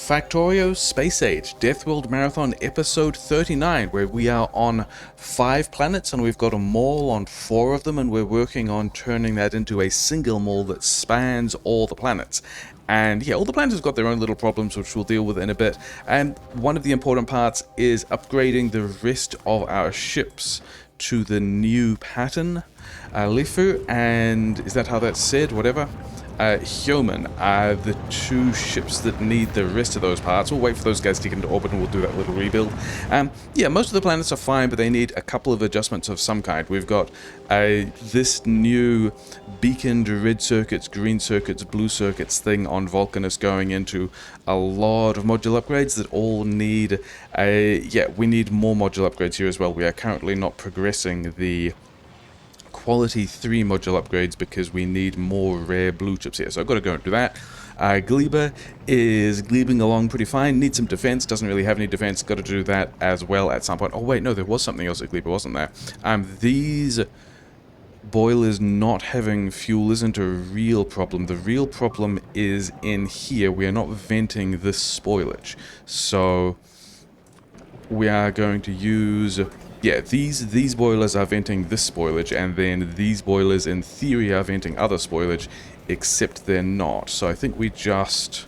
Factorio Space Age Deathworld Marathon episode 39, where we are on 5 planets and we've got a mall on 4 of them, and we're working on turning that into a single mall that spans all the planets. And yeah, all the planets have got their own little problems, which we'll deal with in a bit. And one of the important parts is upgrading the rest of our ships to the new pattern. Lifu and, is that how that's said? Whatever. Human are the 2 ships that need the rest of those parts. We'll wait for those guys to get into orbit and we'll do that little rebuild. Yeah, most of the planets are fine, but they need a couple of adjustments of some kind. We've got this new beaconed red circuits, green circuits, blue circuits thing on Vulcanus going into a lot of module upgrades that all need yeah, we need more module upgrades here as well. We are currently not progressing the quality 3 module upgrades because we need more rare blue chips here, so I've got to go and do that. Gleba is glebing along pretty fine, needs some defense, doesn't really have any defense, got to do that as well at some point. Oh wait, no, there was something else at Gleba, wasn't there? These boilers not having fuel isn't a real problem. The real problem is in here. We are not venting this spoilage, so we are going to use... yeah, these boilers are venting this spoilage, and then these boilers in theory are venting other spoilage, except they're not. So I think we just...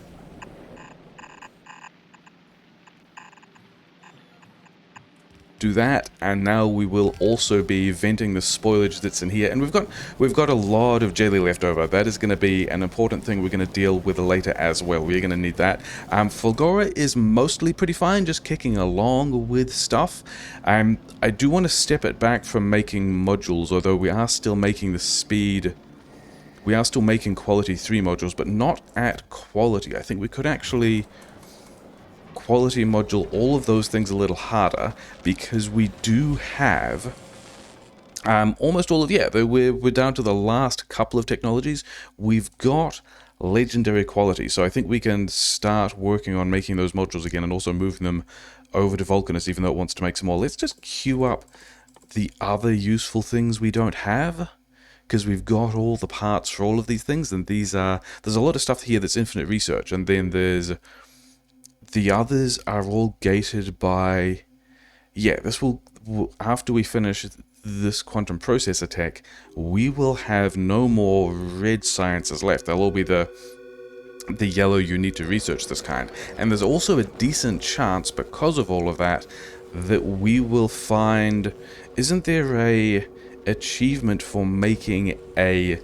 do that, and now we will also be venting the spoilage that's in here. And we've got a lot of jelly left over. That is going to be an important thing we're going to deal with later as well. We're going to need that. Fulgora is mostly pretty fine, just kicking along with stuff. I do want to step it back from making modules, although we are still making the speed. We are still making quality 3 modules, but not at quality. I think we could actually quality module all of those things a little harder, because we do have almost all of... yeah, we're down to the last couple of technologies. We've got legendary quality, so I think we can start working on making those modules again and also moving them over to Vulcanus, even though it wants to make some more. Let's just queue up the other useful things we don't have, because we've got all the parts for all of these things, and these are... there's a lot of stuff here that's infinite research, and then there's... the others are all gated by... yeah, this will after we finish this quantum processor tech, we will have no more red sciences left. They'll all be the yellow you need to research this kind. And there's also a decent chance, because of all of that, that we will find... isn't there a achievement for making a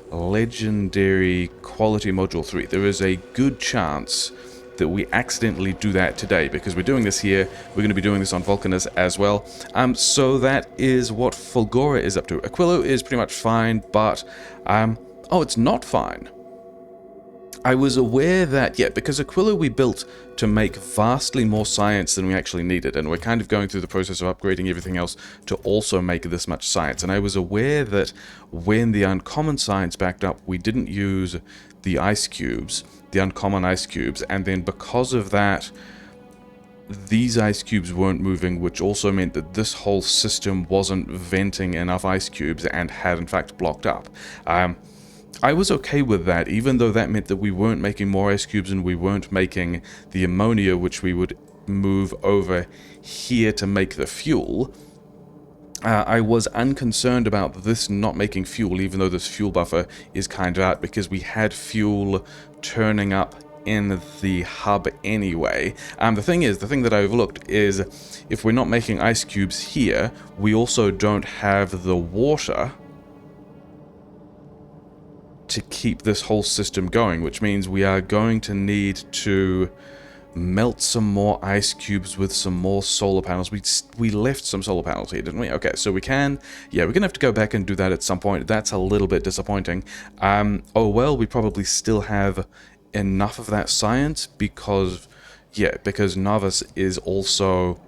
legendary quality module 3? There is a good chance that we accidentally do that today, because we're doing this here. We're going to be doing this on Vulcanus as well. So that is what Fulgora is up to. Aquillo is pretty much fine, but oh, it's not fine. I was aware that, yeah, because Aquillo we built to make vastly more science than we actually needed, and we're kind of going through the process of upgrading everything else to also make this much science. And I was aware that when the uncommon science backed up, we didn't use the ice cubes, the uncommon ice cubes, and then because of that, these ice cubes weren't moving, which also meant that this whole system wasn't venting enough ice cubes and had in fact blocked up. I was okay with that, even though that meant that we weren't making more ice cubes and we weren't making the ammonia, which we would move over here to make the fuel. I was unconcerned about this not making fuel, even though this fuel buffer is kind of out, because we had fuel turning up in the hub anyway. The thing that I overlooked is, if we're not making ice cubes here, we also don't have the water to keep this whole system going, which means we are going to need to melt some more ice cubes with some more solar panels. We left some solar panels here, didn't we? Okay, so we can... yeah, we're gonna have to go back and do that at some point. That's a little bit disappointing. Oh well, we probably still have enough of that science, because... yeah, because Nauvis is also...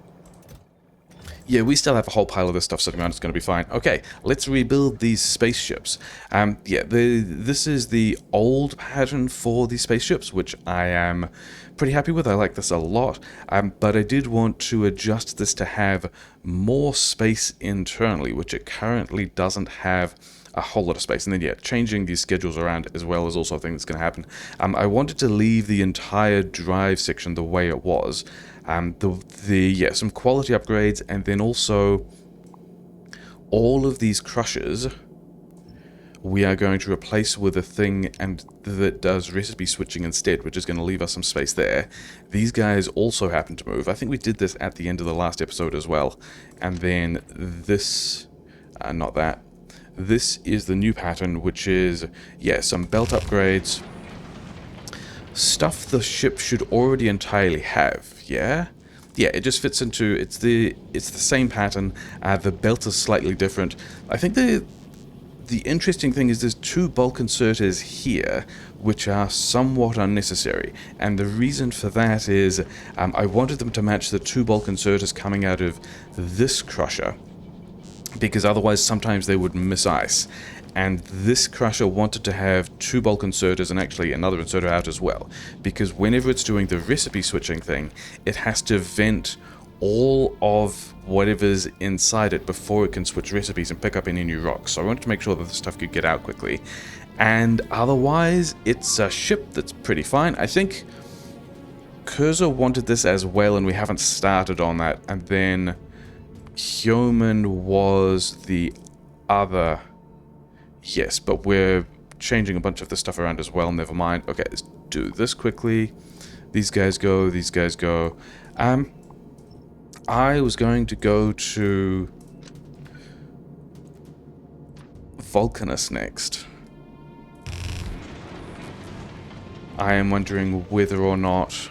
yeah, we still have a whole pile of this stuff sitting around. It's going to be fine. Okay, let's rebuild these spaceships. Yeah, this is the old pattern for these spaceships, which I am pretty happy with. I like this a lot. But I did want to adjust this to have more space internally, which it currently doesn't have a whole lot of space. And then, yeah, changing these schedules around as well is also a thing that's going to happen. I wanted to leave the entire drive section the way it was. Yeah, some quality upgrades, and then also all of these crushers we are going to replace with a thing that does recipe switching instead, which is going to leave us some space there. These guys also happen to move. I think we did this at the end of the last episode as well. And then this, not that. This is the new pattern, which is, yeah, some belt upgrades. Stuff the ship should already entirely have, yeah? Yeah, it just fits into, it's the same pattern. The belt is slightly different. I think the interesting thing is there's 2 bulk inserters here, which are somewhat unnecessary. And the reason for that is I wanted them to match the 2 bulk inserters coming out of this crusher, because otherwise sometimes they would miss ice. And this crusher wanted to have 2 bulk inserters and actually another inserter out as well, because whenever it's doing the recipe switching thing, it has to vent all of whatever's inside it before it can switch recipes and pick up any new rocks. So I wanted to make sure that the stuff could get out quickly. And otherwise, it's a ship that's pretty fine. I think Cursor wanted this as well, and we haven't started on that. And then Human was the other. Yes, but we're changing a bunch of this stuff around as well. Never mind. Okay, let's do this quickly. These guys go, these guys go. I was going to go to Vulcanus next. I am wondering whether or not...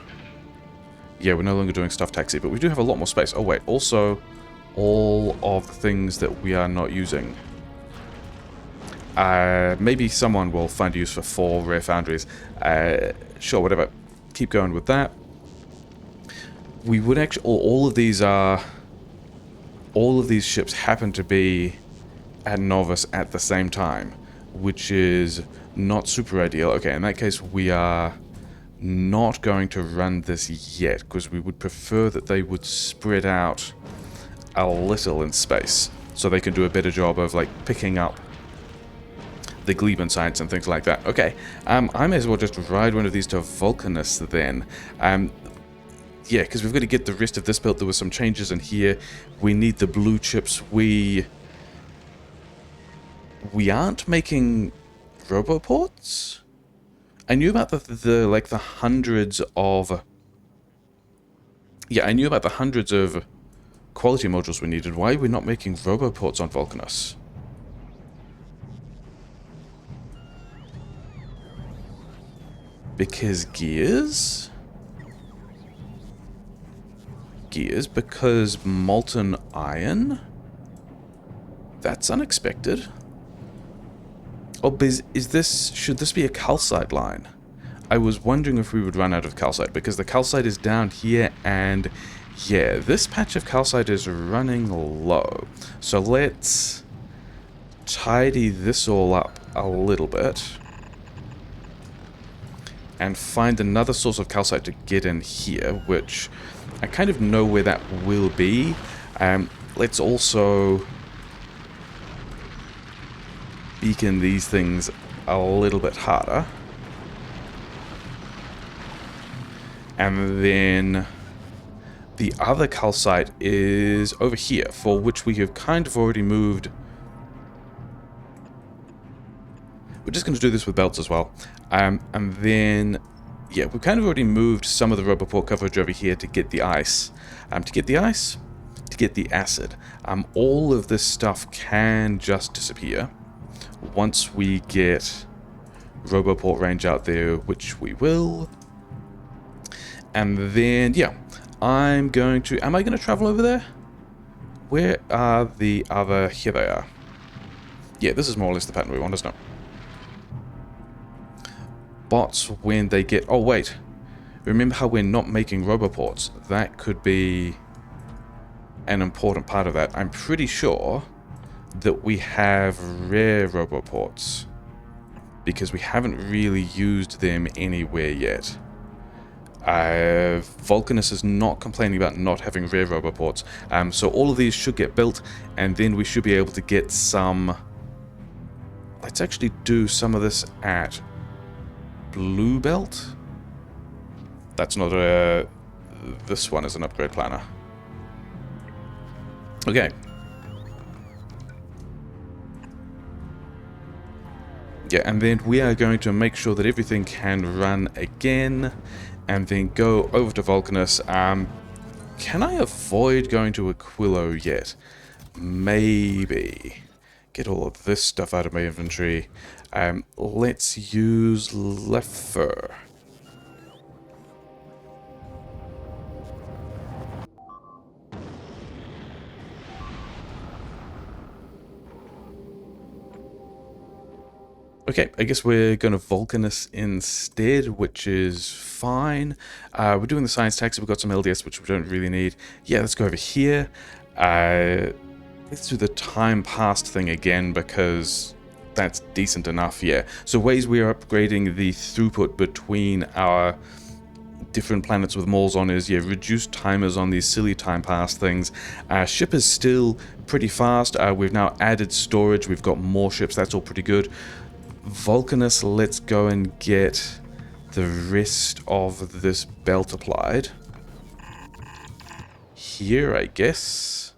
Yeah, we're no longer doing stuff taxi, but we do have a lot more space. Oh wait, also all of the things that we are not using. Maybe someone will find use for 4 rare foundries. Sure, whatever. Keep going with that. We would actually... all of these ships happen to be at Nauvis at the same time, which is not super ideal. Okay, in that case, we are not going to run this yet, because we would prefer that they would spread out a little in space, so they can do a better job of, like, picking up the Gleban sites and things like that. Okay, I may as well just ride one of these to Vulcanus then. Yeah, because we've got to get the rest of this built. There were some changes in here. We need the blue chips. We aren't making roboports? I knew about the hundreds of... Yeah, I knew about the hundreds of quality modules we needed. Why are we not making roboports on Vulcanus? Because gears? Gears? Because molten iron? That's unexpected. Oh, should this be a calcite line? I was wondering if we would run out of calcite, because the calcite is down here, and yeah, this patch of calcite is running low. So let's tidy this all up a little bit and find another source of calcite to get in here, which I kind of know where that will be. Let's also beacon these things a little bit harder. And then the other calcite is over here, for which we have kind of already moved. We're just going to do this with belts as well. And then, yeah, we've kind of already moved some of the roboport coverage over here to get the ice. To get the ice, to get the acid. All of this stuff can just disappear once we get roboport range out there, which we will. And then, yeah, am I going to travel over there? Where are the other... Here they are. Yeah, this is more or less the pattern we want, isn't it? Bots, when they get... Oh, wait. Remember how we're not making roboports? That could be an important part of that. I'm pretty sure that we have rare roboports, because we haven't really used them anywhere yet. Vulcanus is not complaining about not having rare roboports, so all of these should get built, and then we should be able to get some let's actually do some of this at Blue Belt. That's not a... This one is an upgrade planner. Okay. Yeah, and then we are going to make sure that everything can run again, and then go over to Vulcanus. Can I avoid going to Aquillo yet? Maybe. Get all of this stuff out of my inventory. Let's use Lefer. Okay, I guess we're going to Vulcanus instead, which is fine. We're doing the science taxi. We've got some LDS, which we don't really need. Yeah, let's go over here. Let's do the time passed thing again, because that's decent enough, yeah. So ways we are upgrading the throughput between our different planets with malls on is, yeah, reduce timers on these silly time pass things. Ship is still pretty fast. We've now added storage. We've got more ships. That's all pretty good. Vulcanus, let's go and get the rest of this belt applied. Here, I guess.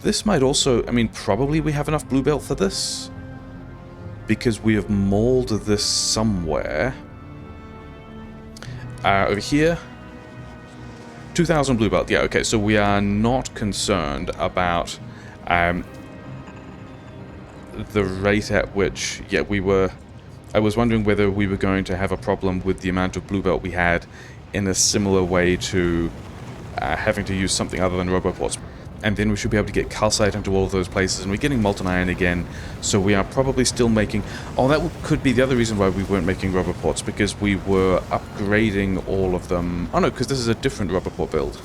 This might also... I mean, probably we have enough blue belt for this, because we have mauled this somewhere. Over here. 2,000 blue belt. Yeah, okay, so we are not concerned about... the rate at which, yeah, we were... I was wondering whether we were going to have a problem with the amount of blue belt we had in a similar way to having to use something other than roboports. And then we should be able to get calcite into all of those places, and we're getting molten iron again, so we are probably still making... Oh, that could be the other reason why we weren't making roboports, because we were upgrading all of them... Oh no, because this is a different roboport build.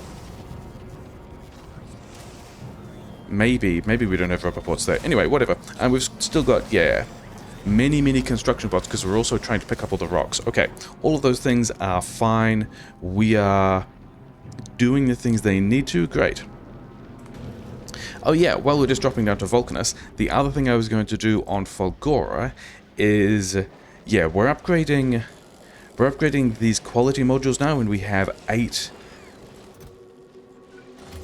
Maybe we don't have rubber ports there. Anyway, whatever. And we've still got, yeah, many construction bots, because we're also trying to pick up all the rocks. Okay, all of those things are fine. We are doing the things they need to. Great. Oh yeah, while we're just dropping down to Vulcanus, the other thing I was going to do on Fulgora is, yeah, we're upgrading these quality modules now, and we have 8...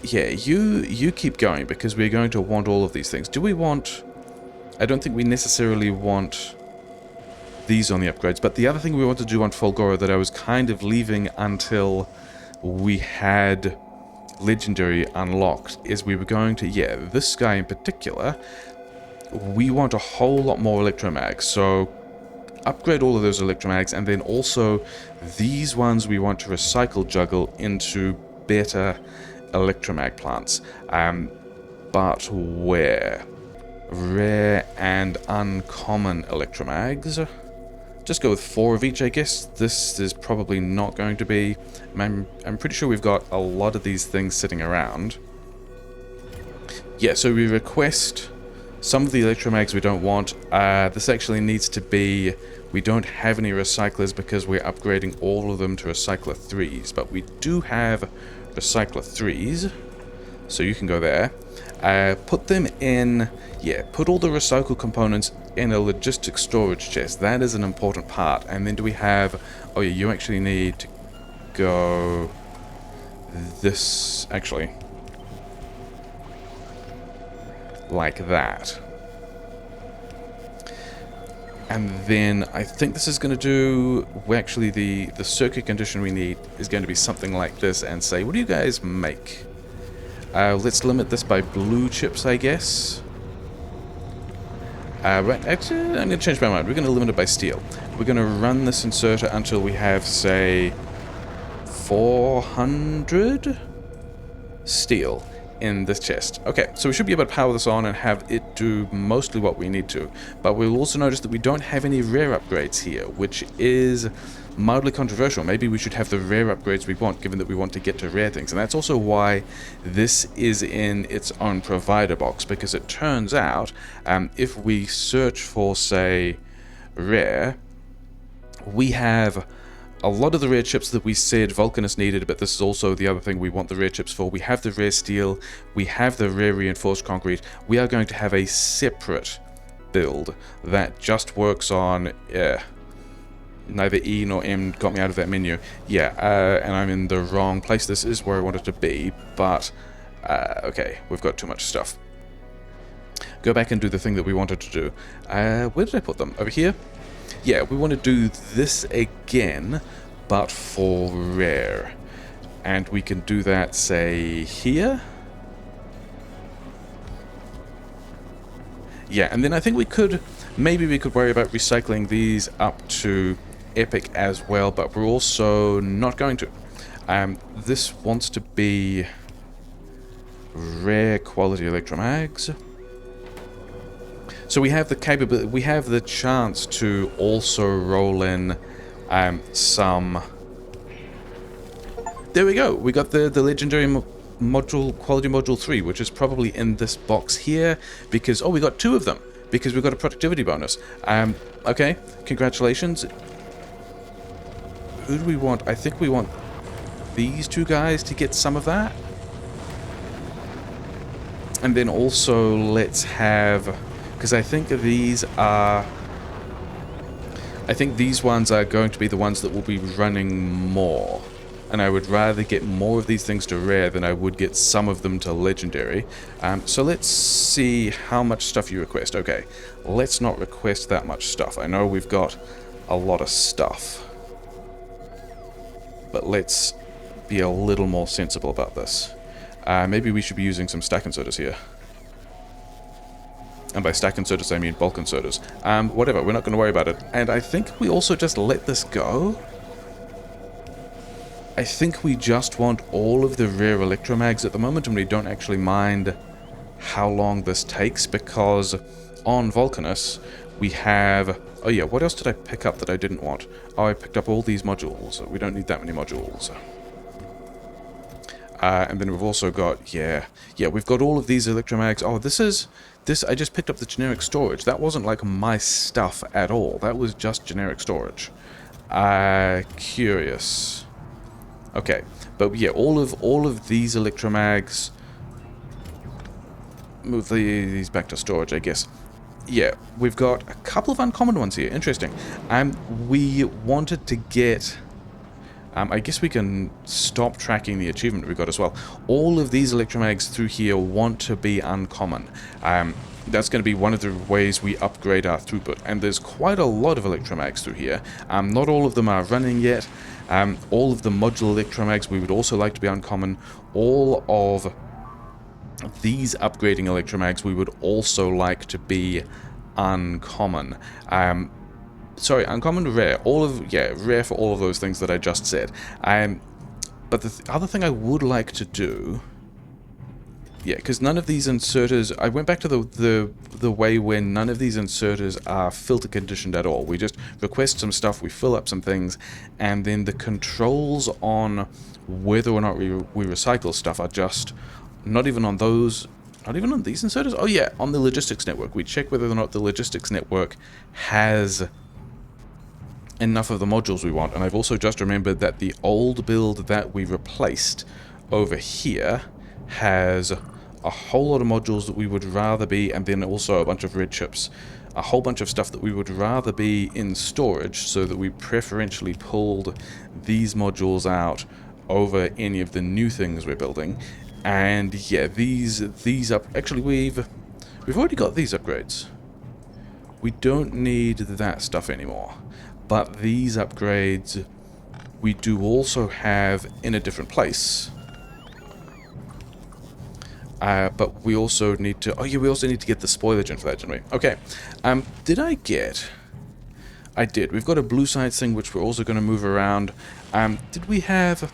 Yeah, you keep going, because we're going to want all of these things. Do we want... I don't think we necessarily want these on the upgrades, but the other thing we want to do on Fulgora that I was kind of leaving until we had Legendary unlocked is we were going to... Yeah, this guy in particular, we want a whole lot more electromags, so upgrade all of those electromags, and then also these ones we want to recycle juggle into better... electromag plants, but where? Rare and uncommon electromags. Just go with 4 of each, I guess. This is probably not going to be... I'm pretty sure we've got a lot of these things sitting around. Yeah, so we request some of the electromags we don't want. This actually needs to be... We don't have any recyclers because we're upgrading all of them to recycler 3s, but we do have recycler 3s, so you can go there. Put them in... Yeah, put all the recycled components in a logistics storage chest. That is an important part. And then do we have... Oh yeah, you actually need to go... This... Actually... Like that. And then I think this is going to do... Well, actually, the circuit condition we need is going to be something like this, and say, what do you guys make? Let's limit this by blue chips, I guess. Right, actually, I'm going to change my mind. We're going to limit it by steel. We're going to run this inserter until we have, say, 400 steel in this chest. Okay, so we should be able to power this on and have it do mostly what we need to. But we'll also notice that we don't have any rare upgrades here, which is mildly controversial. Maybe we should have the rare upgrades we want, given that we want to get to rare things. And that's also why this is in its own provider box, because it turns out if we search for, say, rare, we have a lot of the rare chips that we said Vulcanus needed, but this is also the other thing we want the rare chips for. We have the rare steel, we have the rare reinforced concrete. We are going to have a separate build that just works on neither E nor M got me out of that menu. Yeah, and I'm in the wrong place. This is where I wanted to be, but okay, we've got too much stuff. Go back and do the thing that we wanted to do. Where did I put them? Over here? Yeah, we want to do this again, but for rare. And we can do that, say, here? Yeah, and then I think we could, maybe we could worry about recycling these up to epic as well, but we're also not going to. This wants to be rare quality electromags. So we have the capability, we have the chance to also roll in some. There we go. We got the legendary module, quality module 3, which is probably in this box here because we got 2 of them because we got a productivity bonus. Okay, congratulations. Who do we want? I think we want these 2 guys to get some of that. And then also let's have, because I think these ones are going to be the ones that will be running more. And I would rather get more of these things to rare than I would get some of them to legendary. So let's see how much stuff you request. Okay, let's not request that much stuff. I know we've got a lot of stuff. But let's be a little more sensible about this. Maybe we should be using some stack inserters here. And by stack inserters, I mean bulk inserters. Whatever, we're not going to worry about it. And I think we also just let this go. I think we just want all of the rare electromags at the moment, and we don't actually mind how long this takes, because on Vulcanus, we have... Oh yeah, what else did I pick up that I didn't want? Oh, I picked up all these modules. We don't need that many modules. And then we've also got, yeah, we've got all of these electromags. Oh, this, I just picked up the generic storage. That wasn't like my stuff at all. That was just generic storage. Curious. Okay, but yeah, all of these electromags, move these back to storage, I guess. Yeah, we've got a couple of uncommon ones here. Interesting. We wanted to get... I guess we can stop tracking the achievement we got as well. All of these electromags through here want to be uncommon. That's going to be one of the ways we upgrade our throughput. And there's quite a lot of electromags through here. Not all of them are running yet. All of the module electromags we would also like to be uncommon. All of these upgrading electromags we would also like to be uncommon. Sorry, uncommon, rare. Rare for all of those things that I just said. But the other thing I would like to do... Yeah, because none of these inserters... I went back to the way where none of these inserters are filter conditioned at all. We just request some stuff, we fill up some things, and then the controls on whether or not we recycle stuff are just not even on those... Not even on these inserters? Oh yeah, on the logistics network. We check whether or not the logistics network has enough of the modules we want. And I've also just remembered that the old build that we replaced over here has a whole lot of modules that we would rather be, and then also a bunch of red chips. A whole bunch of stuff that we would rather be in storage, so that we preferentially pulled these modules out over any of the new things we're building. And yeah, these up... Actually, we've already got these upgrades. We don't need that stuff anymore. But these upgrades we do also have in a different place. But we also need to... Oh yeah, we also need to get the spoilage in for that, didn't we? Okay. Did I get... I did. We've got a blue science thing, which we're also going to move around. Did we have...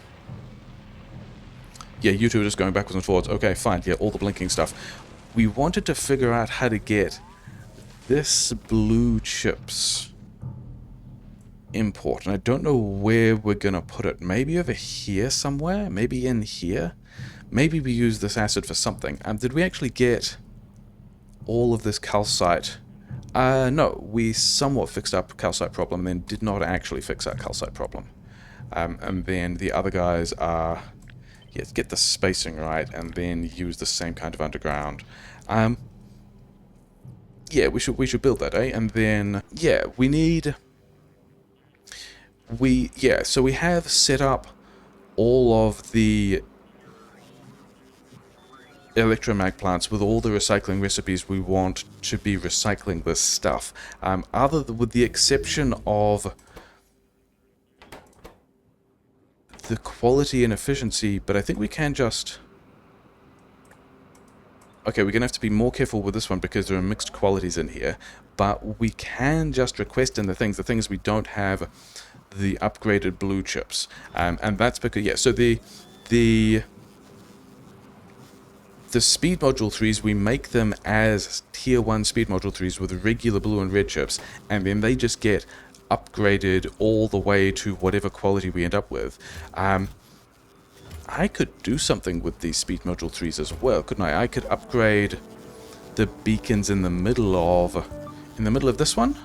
Yeah, you two are just going backwards and forwards. Okay, fine. Yeah, all the blinking stuff. We wanted to figure out how to get this blue chips import. And I don't know where we're going to put it. Maybe over here somewhere? Maybe in here? Maybe we use this acid for something. Did we actually get all of this calcite? No, we somewhat fixed our calcite problem and then did not actually fix our calcite problem. And then the other guys are, yeah, get the spacing right, and then use the same kind of underground. Yeah, we should build that, eh? And then, yeah, we need... so we have set up all of the electromag plants with all the recycling recipes we want to be recycling this stuff. With the exception of the quality and efficiency, but I think we can just... Okay, we're going to have to be more careful with this one because there are mixed qualities in here, but we can just request in the things we don't have the upgraded blue chips. And that's because, yeah, so the speed module 3s, we make them as tier 1 speed module 3s with regular blue and red chips, and then they just get upgraded all the way to whatever quality we end up with. I could do something with these speed module 3s as well, couldn't I? I could upgrade the beacons in the middle of this one?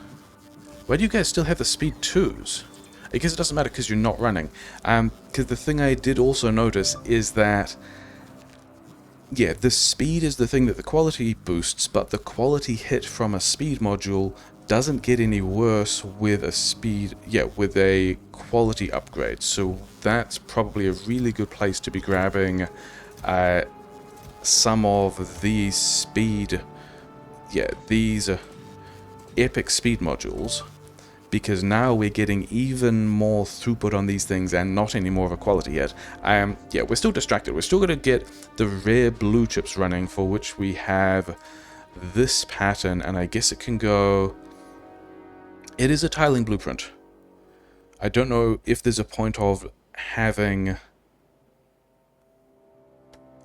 Why do you guys still have the speed 2s? I guess it doesn't matter because you're not running. Because the thing I did also notice is that, yeah, the speed is the thing that the quality boosts, but the quality hit from a speed module doesn't get any worse with with a quality upgrade. So that's probably a really good place to be grabbing some of these these epic speed modules, because now we're getting even more throughput on these things and not any more of a quality yet. Yeah, we're still distracted. We're still going to get the rare blue chips running, for which we have this pattern, and I guess it can go... It is a tiling blueprint. I don't know if there's a point of having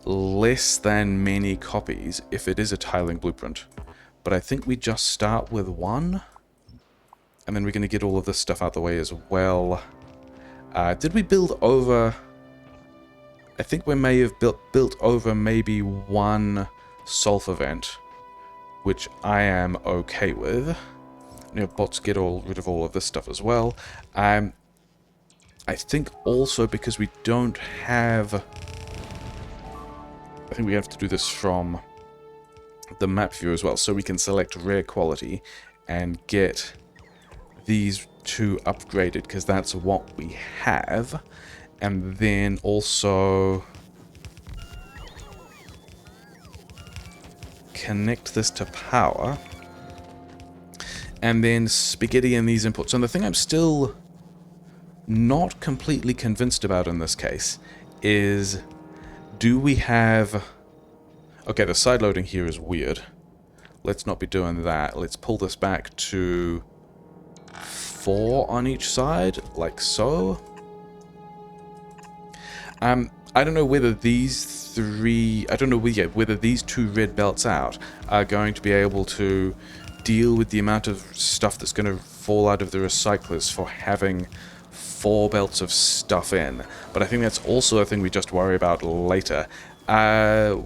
less than many copies if it is a tiling blueprint, but I think we just start with one. And then we're going to get all of this stuff out the way as well. Did we build over... I think we may have built over maybe one sulfur vent, which I am okay with. You know, bots get rid of all of this stuff as well. I think also because we don't have... I think we have to do this from the map view as well, so we can select rare quality and get these two upgraded, because that's what we have. And then also connect this to power, and then spaghetti in these inputs. And the thing I'm still not completely convinced about in this case is, do we have... Okay, the side loading here is weird. Let's not be doing that. Let's pull this back to 4 on each side, like so. I don't know whether these three... I don't know whether these 2 red belts out are going to be able to deal with the amount of stuff that's going to fall out of the recyclers for having 4 belts of stuff in. But I think that's also a thing we just worry about later.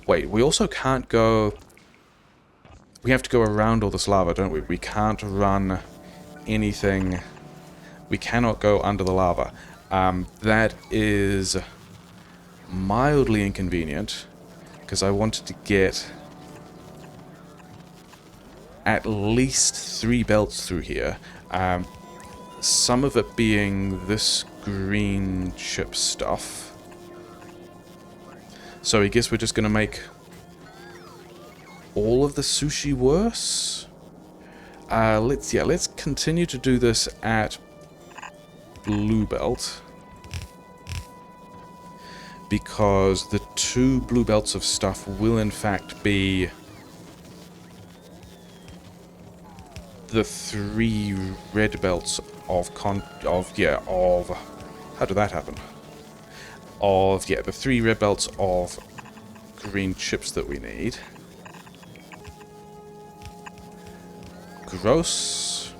Wait, we also can't go... We have to go around all this lava, don't we? We can't run anything. We cannot go under the lava. That is mildly inconvenient, because I wanted to get at least 3 belts through here. Some of it being this green chip stuff. So I guess we're just going to make all of the sushi worse. Let's continue to do this at blue belt, because the 2 blue belts of stuff will in fact be the 3 red belts of how did that happen? The 3 red belts of green chips that we need. Gross.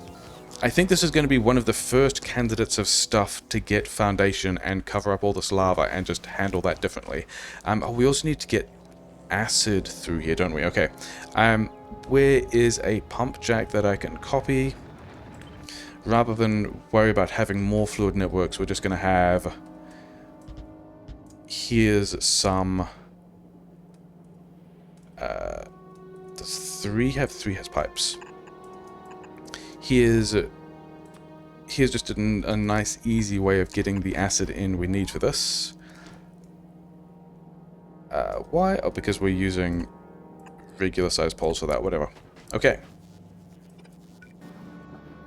I think this is going to be one of the first candidates of stuff to get foundation and cover up all this lava and just handle that differently. We also need to get acid through here, don't we? Okay. Where is a pump jack that I can copy? rather than worry about having more fluid networks, we're just going to have... Here's some... does 3 have... 3 has pipes. Here's just a nice, easy way of getting the acid in we need for this. Why? Oh, because we're using regular size poles for that, whatever. Okay.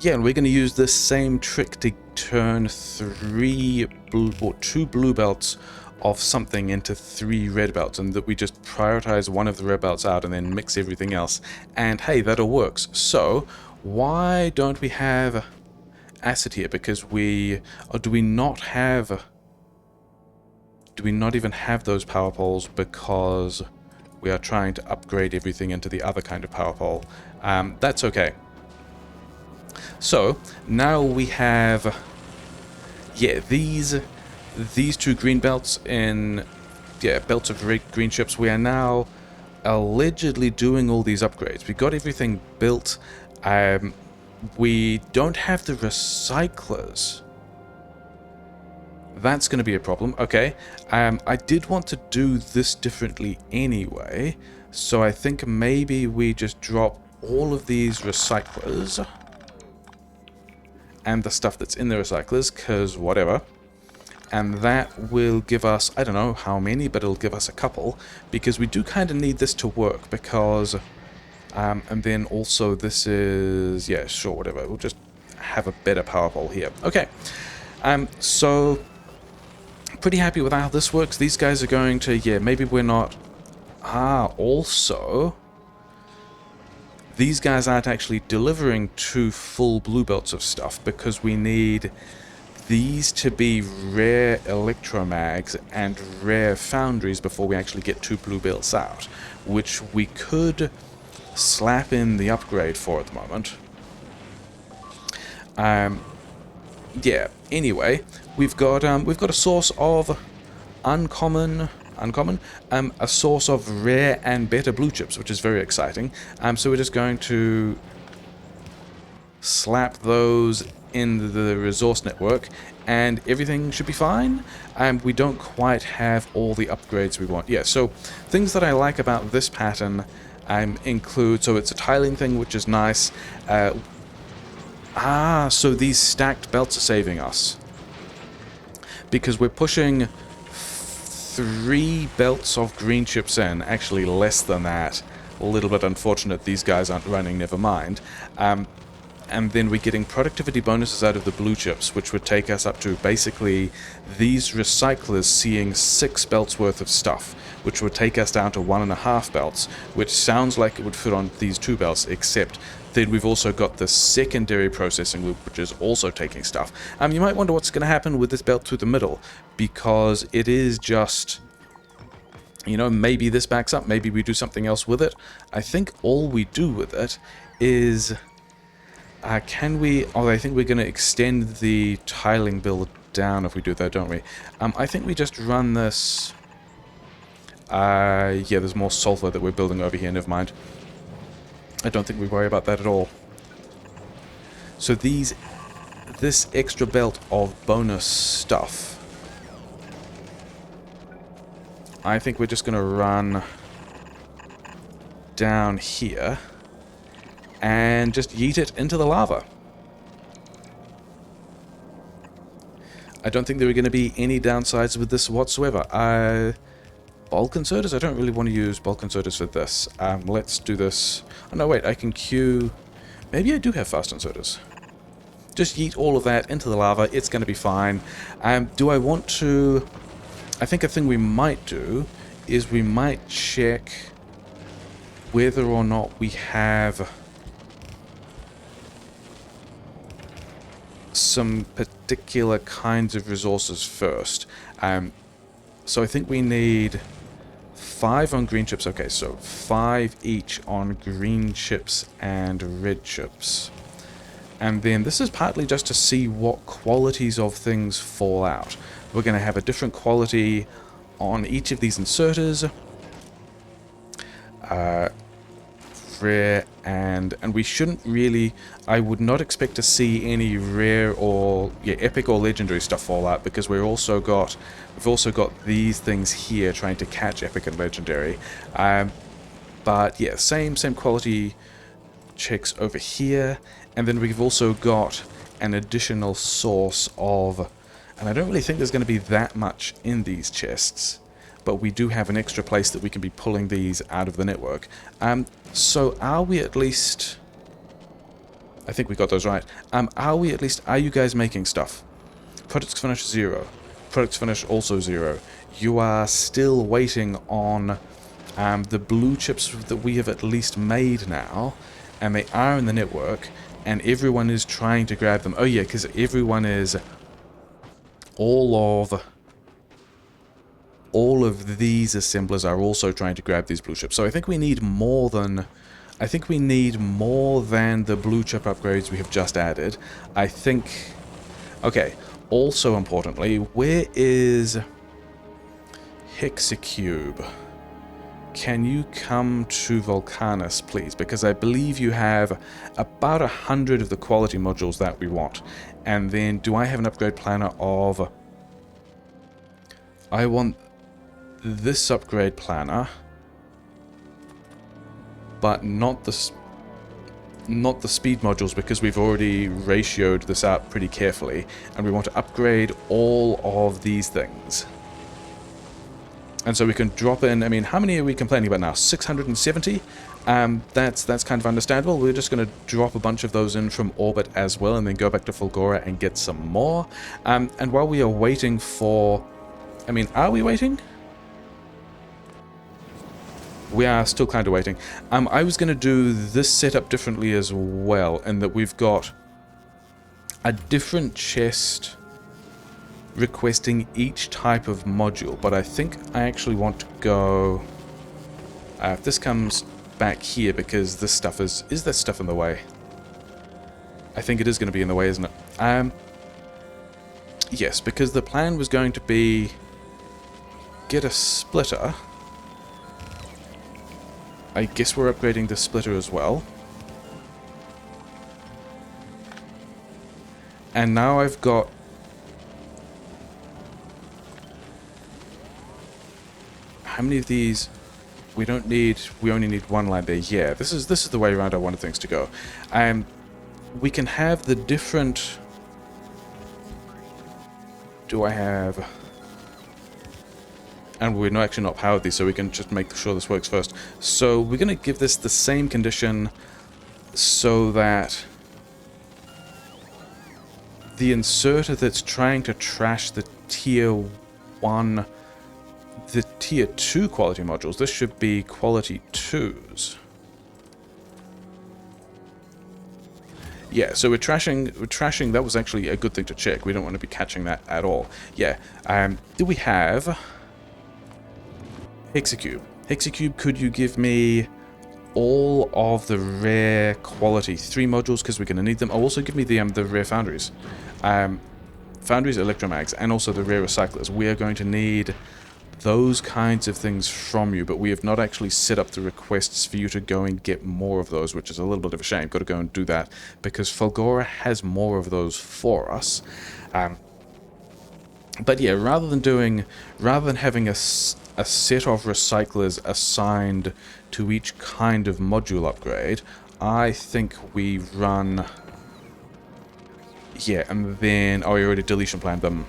Yeah, and we're going to use this same trick to turn 2 blue belts of something into 3 red belts, and that we just prioritize one of the red belts out and then mix everything else. And hey, that all works. So, why don't we have acid here? Because we... Or do we not have... Do we not even have those power poles because we are trying to upgrade everything into the other kind of power pole? That's okay. So, now we have... Yeah, these 2 green belts in... Yeah, belts of green ships. We are now allegedly doing all these upgrades. We got everything built. We don't have the recyclers. That's going to be a problem. Okay. I did want to do this differently anyway, so I think maybe we just drop all of these recyclers and the stuff that's in the recyclers, because whatever. And that will give us, I don't know how many, but it'll give us a couple, because we do kind of need this to work, because... and then also this is... Yeah, sure, whatever. We'll just have a better power pole here. Okay. So... Pretty happy with how this works. These guys are going to... Yeah, maybe we're not... also... These guys aren't actually delivering 2 full blue belts of stuff, because we need these to be rare electromags and rare foundries before we actually get 2 blue belts out, which we could slap in the upgrade for at the moment. Yeah, anyway, we've got a source of a source of rare and better blue chips, which is very exciting. So we're just going to slap those in the resource network, and everything should be fine. We don't quite have all the upgrades we want. Yeah, so things that I like about this pattern include, so it's a tiling thing, which is nice. So these stacked belts are saving us, because we're pushing 3 belts of green chips in, actually less than that. A little bit unfortunate these guys aren't running, never mind. And then we're getting productivity bonuses out of the blue chips, which would take us up to basically these recyclers seeing 6 belts worth of stuff, which would take us down to 1.5 belts, which sounds like it would fit on these 2 belts, except then we've also got the secondary processing loop, which is also taking stuff. You might wonder what's going to happen with this belt through the middle, because it is just... You know, maybe this backs up, maybe we do something else with it. I think all we do with it is... can we... Oh, I think we're going to extend the tiling build down if we do that, don't we? I think we just run this... yeah, there's more sulfur that we're building over here, never mind. I don't think we worry about that at all. So this extra belt of bonus stuff, I think we're just going to run down here and just yeet it into the lava. I don't think there are going to be any downsides with this whatsoever. Bulk inserters? I don't really want to use bulk inserters for this. Let's do this. Oh no, wait, I can queue... Maybe I do have fast inserters. Just yeet all of that into the lava, it's going to be fine. Do I want to... I think a thing we might do is we might check whether or not we have some particular kinds of resources first. So I think we need 5 on green chips. Okay, so 5 each on green chips and red chips. And then this is partly just to see what qualities of things fall out. We're going to have a different quality on each of these inserters. rare, and we shouldn't really, I would not expect to see any rare or epic or legendary stuff fall out, because we've also got these things here trying to catch epic and legendary. But yeah, same quality checks over here, and then we've also got an additional source of, and I don't really think there's going to be that much in these chests, but we do have an extra place that we can be pulling these out of the network. So are we at least, I think we got those right. Are you guys making stuff? Products finish 0. Products finish also 0. You are still waiting on the blue chips that we have at least made now, and they are in the network, and everyone is trying to grab them. Oh yeah, because everyone is, all of these assemblers are also trying to grab these blue chips. So I think we need more than, the blue chip upgrades we have just added. I think, okay, also importantly, where is Hexacube? Can you come to Vulcanus, please? Because I believe you have about 100 of the quality modules that we want. And then, do I have an upgrade planner of... I want this upgrade planner, but not the speed modules, because we've already ratioed this out pretty carefully. And we want to upgrade all of these things. And so we can drop in, I mean, how many are we complaining about now? 670? That's kind of understandable. We're just going to drop a bunch of those in from orbit as well, and then go back to Fulgora and get some more. And while we are waiting for... I mean, are we waiting? We are still kind of waiting. I was going to do this setup differently as well, in that we've got a different chest requesting each type of module, but I think I actually want to go... if this comes back here, because this stuff is there stuff in the way? I think it is going to be in the way, isn't it? Yes, because the plan was going to be get a splitter. I guess we're upgrading the splitter as well. And now I've got... How many of these? We don't need... We only need one line there. Yeah, this is the way around I wanted things to go. We can have the different... Do I have... And we're actually not powered these, so we can just make sure this works first. So we're going to give this the same condition so that the inserter that's trying to trash the tier 1, the tier 2 quality modules, this should be quality 2s. Yeah, so we're trashing, that was actually a good thing to check. We don't want to be catching that at all. Yeah, do we have... Hexacube. Hexacube, could you give me all of the rare quality 3 modules, because we're going to need them. Oh, also give me the rare foundries. Foundries, electromags, and also the rare recyclers. We are going to need those kinds of things from you, but we have not actually set up the requests for you to go and get more of those, which is a little bit of a shame. Got to go and do that, because Fulgora has more of those for us. But yeah, rather than having a set of recyclers assigned to each kind of module upgrade, I think we run... Yeah, and then... Oh, we already deletion planned them.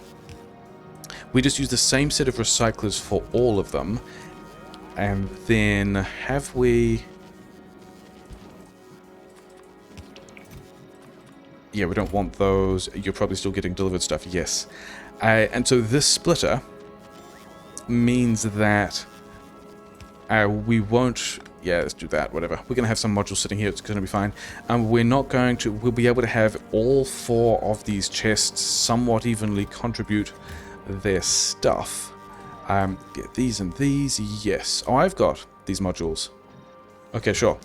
We just use the same set of recyclers for all of them. And then have we... Yeah, we don't want those. You're probably still getting delivered stuff, yes. And so this splitter means that we won't... Yeah, let's do that, whatever. We're going to have some modules sitting here, it's going to be fine. And we're not going to... We'll be able to have all 4 of these chests somewhat evenly contribute their stuff. Get these and these, yes. Oh, I've got these modules. Okay, sure.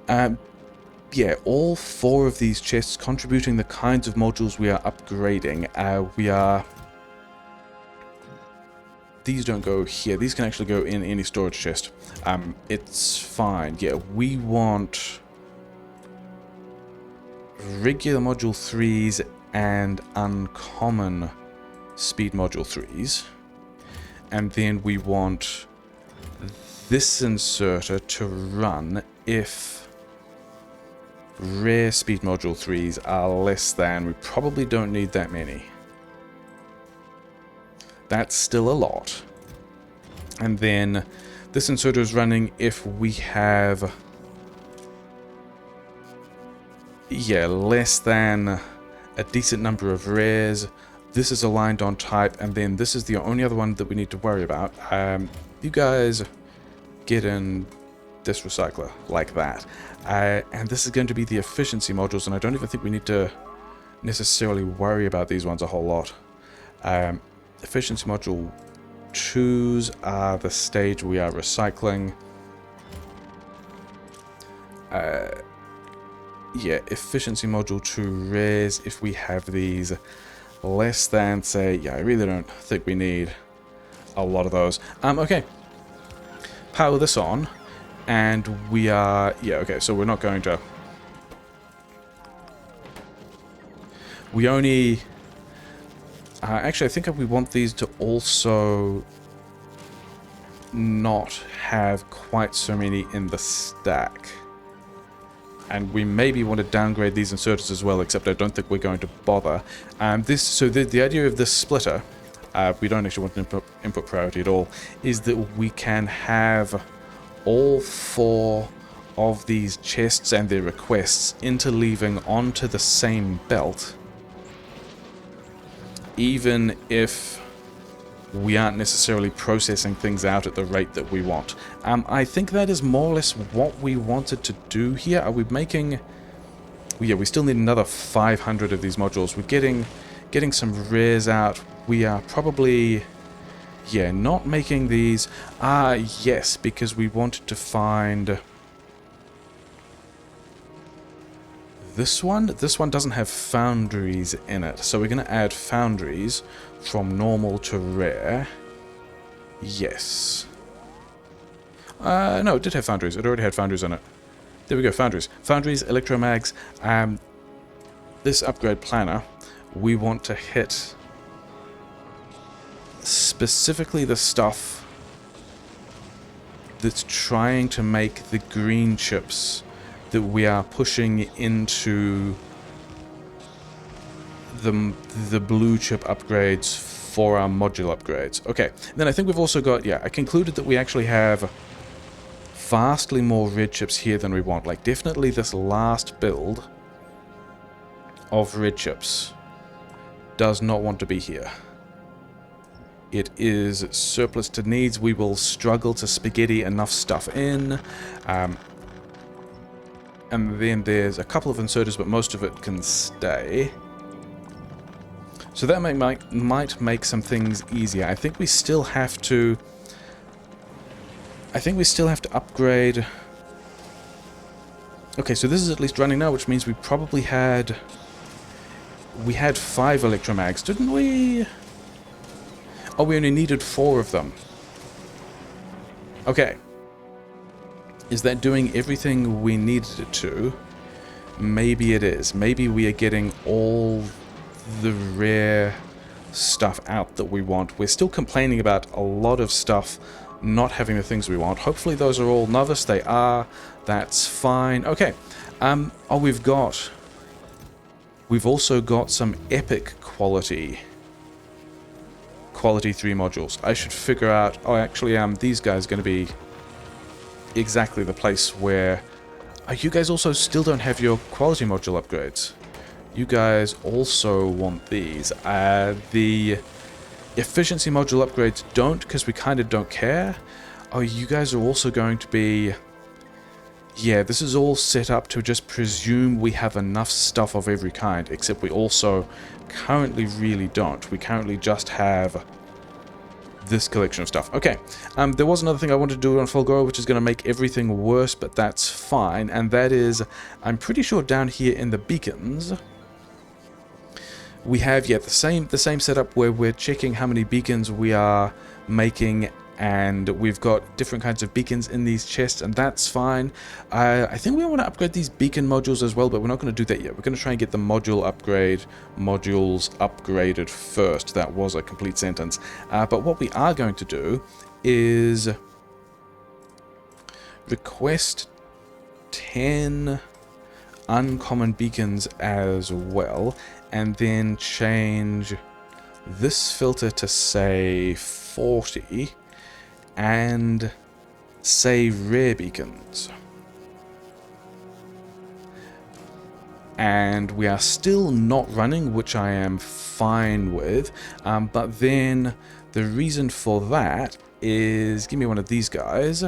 Yeah, all 4 of these chests contributing the kinds of modules we are upgrading. We are... these don't go here. These can actually go in any storage chest. It's fine. Yeah, we want regular module 3s and uncommon speed module 3s. And then we want this inserter to run if rare speed module 3s are less than. We probably don't need that many. That's still a lot. And then this inserter is running if we have, yeah, less than a decent number of rares. This is aligned on type, and then this is the only other one that we need to worry about. You guys get in this recycler like that. And this is going to be the efficiency modules, and I don't even think we need to necessarily worry about these ones a whole lot. Efficiency module 2s are the stage we are recycling. Yeah, efficiency module 2 rares if we have these less than, say, yeah, I really don't think we need a lot of those. Okay. Power this on, and we are, yeah, okay, so we're not going to, we only, actually I think we want these to also not have quite so many in the stack. And we maybe want to downgrade these inserters as well, except I don't think we're going to bother. So the idea of this splitter, we don't actually want input priority at all, is that we can have all 4 of these chests and their requests interleaving onto the same belt, even if we aren't necessarily processing things out at the rate that we want. I think that is more or less what we wanted to do here. Are we making... Yeah, we still need another 500 of these modules. We're getting some rares out. We are probably... Yeah, not making these... yes, because we wanted to find... This one doesn't have foundries in it, so we're going to add foundries from normal to rare. Yes. No, it did have foundries. It already had foundries on it. There we go, foundries. Foundries, electromags. This upgrade planner, we want to hit specifically the stuff that's trying to make the green chips that we are pushing into the blue chip upgrades for our module upgrades. Okay, then I think we've also got, yeah, I concluded that we actually have vastly more red chips here than we want. Like, definitely this last build of red chips does not want to be here. It is surplus to needs. We will struggle to spaghetti enough stuff in. And then there's a couple of inserters, but most of it can stay. So that might make some things easier. I think we still have to... upgrade... Okay, so this is at least running now, which means we probably had... We had 5 electromags, didn't we? Oh, we only needed 4 of them. Okay. Is that doing everything we needed it to? Maybe it is. Maybe we are getting all the rare stuff out that we want. We're still complaining about a lot of stuff not having the things we want. Hopefully those are all Nauvis. They are. That's fine. Okay. Oh, we've also got some epic quality 3 modules. I should figure out... Oh, actually, these guys are going to be exactly the place where... you guys also still don't have your quality module upgrades. You guys also want these. The efficiency module upgrades don't, because we kind of don't care. Oh, you guys are also going to be... Yeah, this is all set up to just presume we have enough stuff of every kind, except we also currently really don't. We currently just have this collection of stuff. Okay, there was another thing I wanted to do on Fulgora, which is going to make everything worse, but that's fine, and that is, I'm pretty sure down here in the beacons, we have, yeah, the same setup where we're checking how many beacons we are making, and we've got different kinds of beacons in these chests, and that's fine. I think we want to upgrade these beacon modules as well, but we're not going to do that yet. We're going to try and get the modules upgraded first. That was a complete sentence. But what we are going to do is request 10 uncommon beacons as well, and then change this filter to say 40 and say rare beacons. And we are still not running, which I am fine with, but then the reason for that is, give me one of these guys.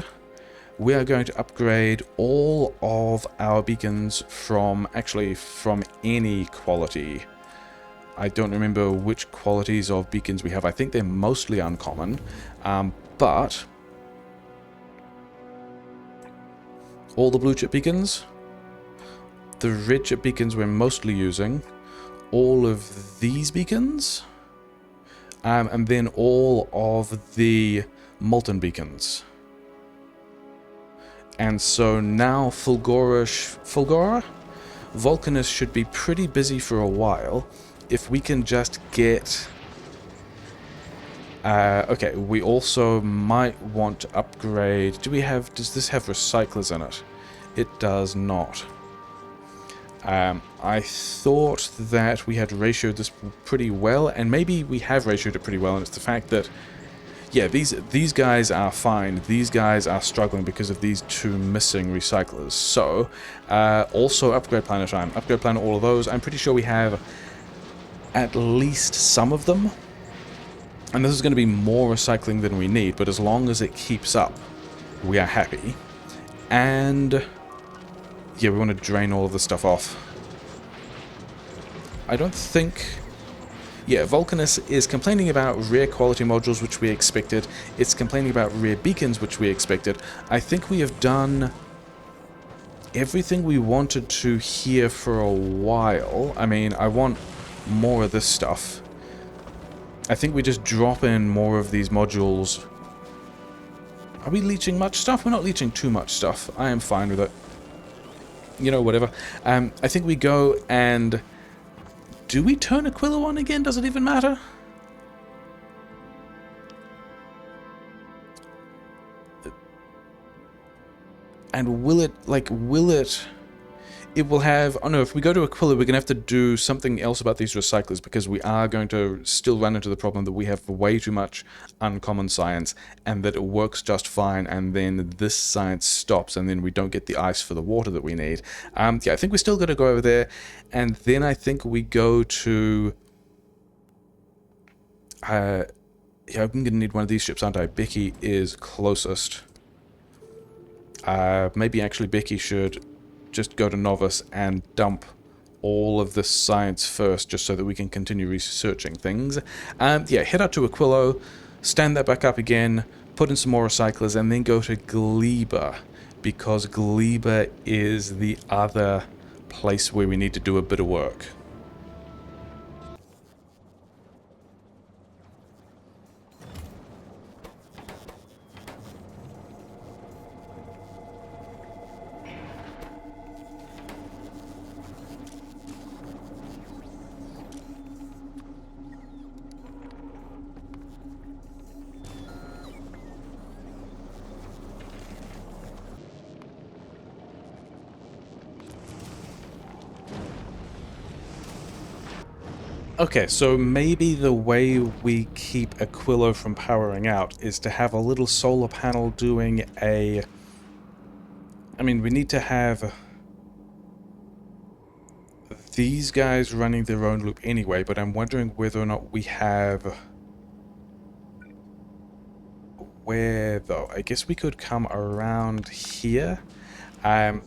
We are going to upgrade all of our beacons from any quality. I don't remember which qualities of beacons we have. I think they're mostly uncommon, but all the blue chip beacons, the red chip beacons we're mostly using, all of these beacons, and then all of the molten beacons. And so now Vulcanus should be pretty busy for a while. If we can just get... okay, we also might want to upgrade... Does this have recyclers in it? It does not. I thought that we had ratioed this pretty well, and maybe we have ratioed it pretty well, and it's the fact that, yeah, these guys are fine. These guys are struggling because of these two missing recyclers. So, also upgrade planet time. Upgrade planet, all of those. I'm pretty sure we have at least some of them. And this is going to be more recycling than we need, but as long as it keeps up, we are happy. And yeah, we want to drain all of this stuff off. I don't think... Yeah, Vulcanus is complaining about rare quality modules, which we expected. It's complaining about rare beacons, which we expected. I think we have done everything we wanted to here for a while. I mean, I want more of this stuff. I think we just drop in more of these modules. Are we leeching much stuff? We're not leeching too much stuff. I am fine with it. You know, whatever. I think we go and... Do we turn Aquilo on again? Does it even matter? And will it, it will have... Oh no, if we go to Aquilo, we're going to have to do something else about these recyclers, because we are going to still run into the problem that we have way too much uncommon science, and that it works just fine, and then this science stops, and then we don't get the ice for the water that we need. Yeah, I think we're still going to go over there, and then I think we go to... yeah, I'm going to need one of these ships, aren't I? Becky is closest. Maybe actually Becky should just go to Nauvis and dump all of this science first, just so that we can continue researching things. Yeah, head out to Aquilo, stand that back up again, put in some more recyclers, and then go to Gleba, because Gleba is the other place where we need to do a bit of work. Okay, so maybe the way we keep Aquilo from powering out is to have a little solar panel doing a... I mean, we need to have these guys running their own loop anyway, but I'm wondering whether or not we have... Where, though? I guess we could come around here. Yeah,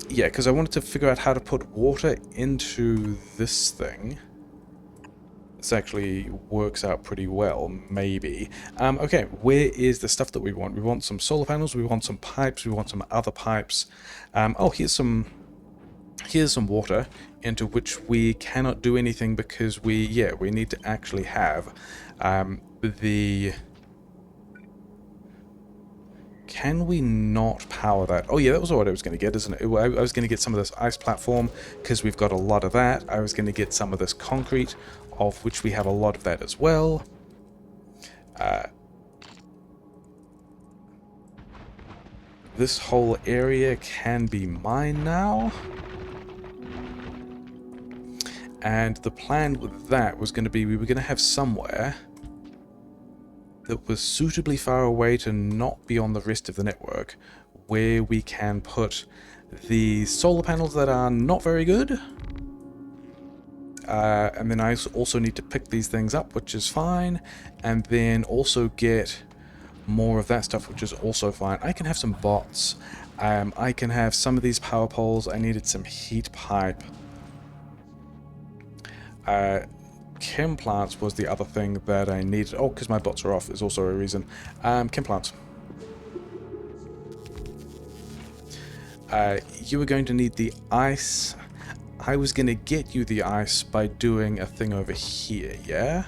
because I wanted to figure out how to put water into this thing. This actually works out pretty well, maybe. Okay, where is the stuff that we want? We want some solar panels, we want some pipes, we want some other pipes. Oh, here's some water into which we cannot do anything because we need to actually have the Can we not power that? Oh yeah, that was what I was going to get, isn't it? I was going to get some of this ice platform, because we've got a lot of that. I was going to get some of this concrete, of which we have a lot of that as well. This whole area can be mine now. And the plan with that was going to be, we were going to have somewhere that was suitably far away to not be on the rest of the network, where we can put the solar panels that are not very good. And then I also need to pick these things up, which is fine. And then also get more of that stuff, which is also fine. I can have some bots. I can have some of these power poles. I needed some heat pipe. Chem plants was the other thing that I needed. Oh, because my bots are off is also a reason. Chem plants. You were going to need the ice. I was going to get you the ice by doing a thing over here, yeah?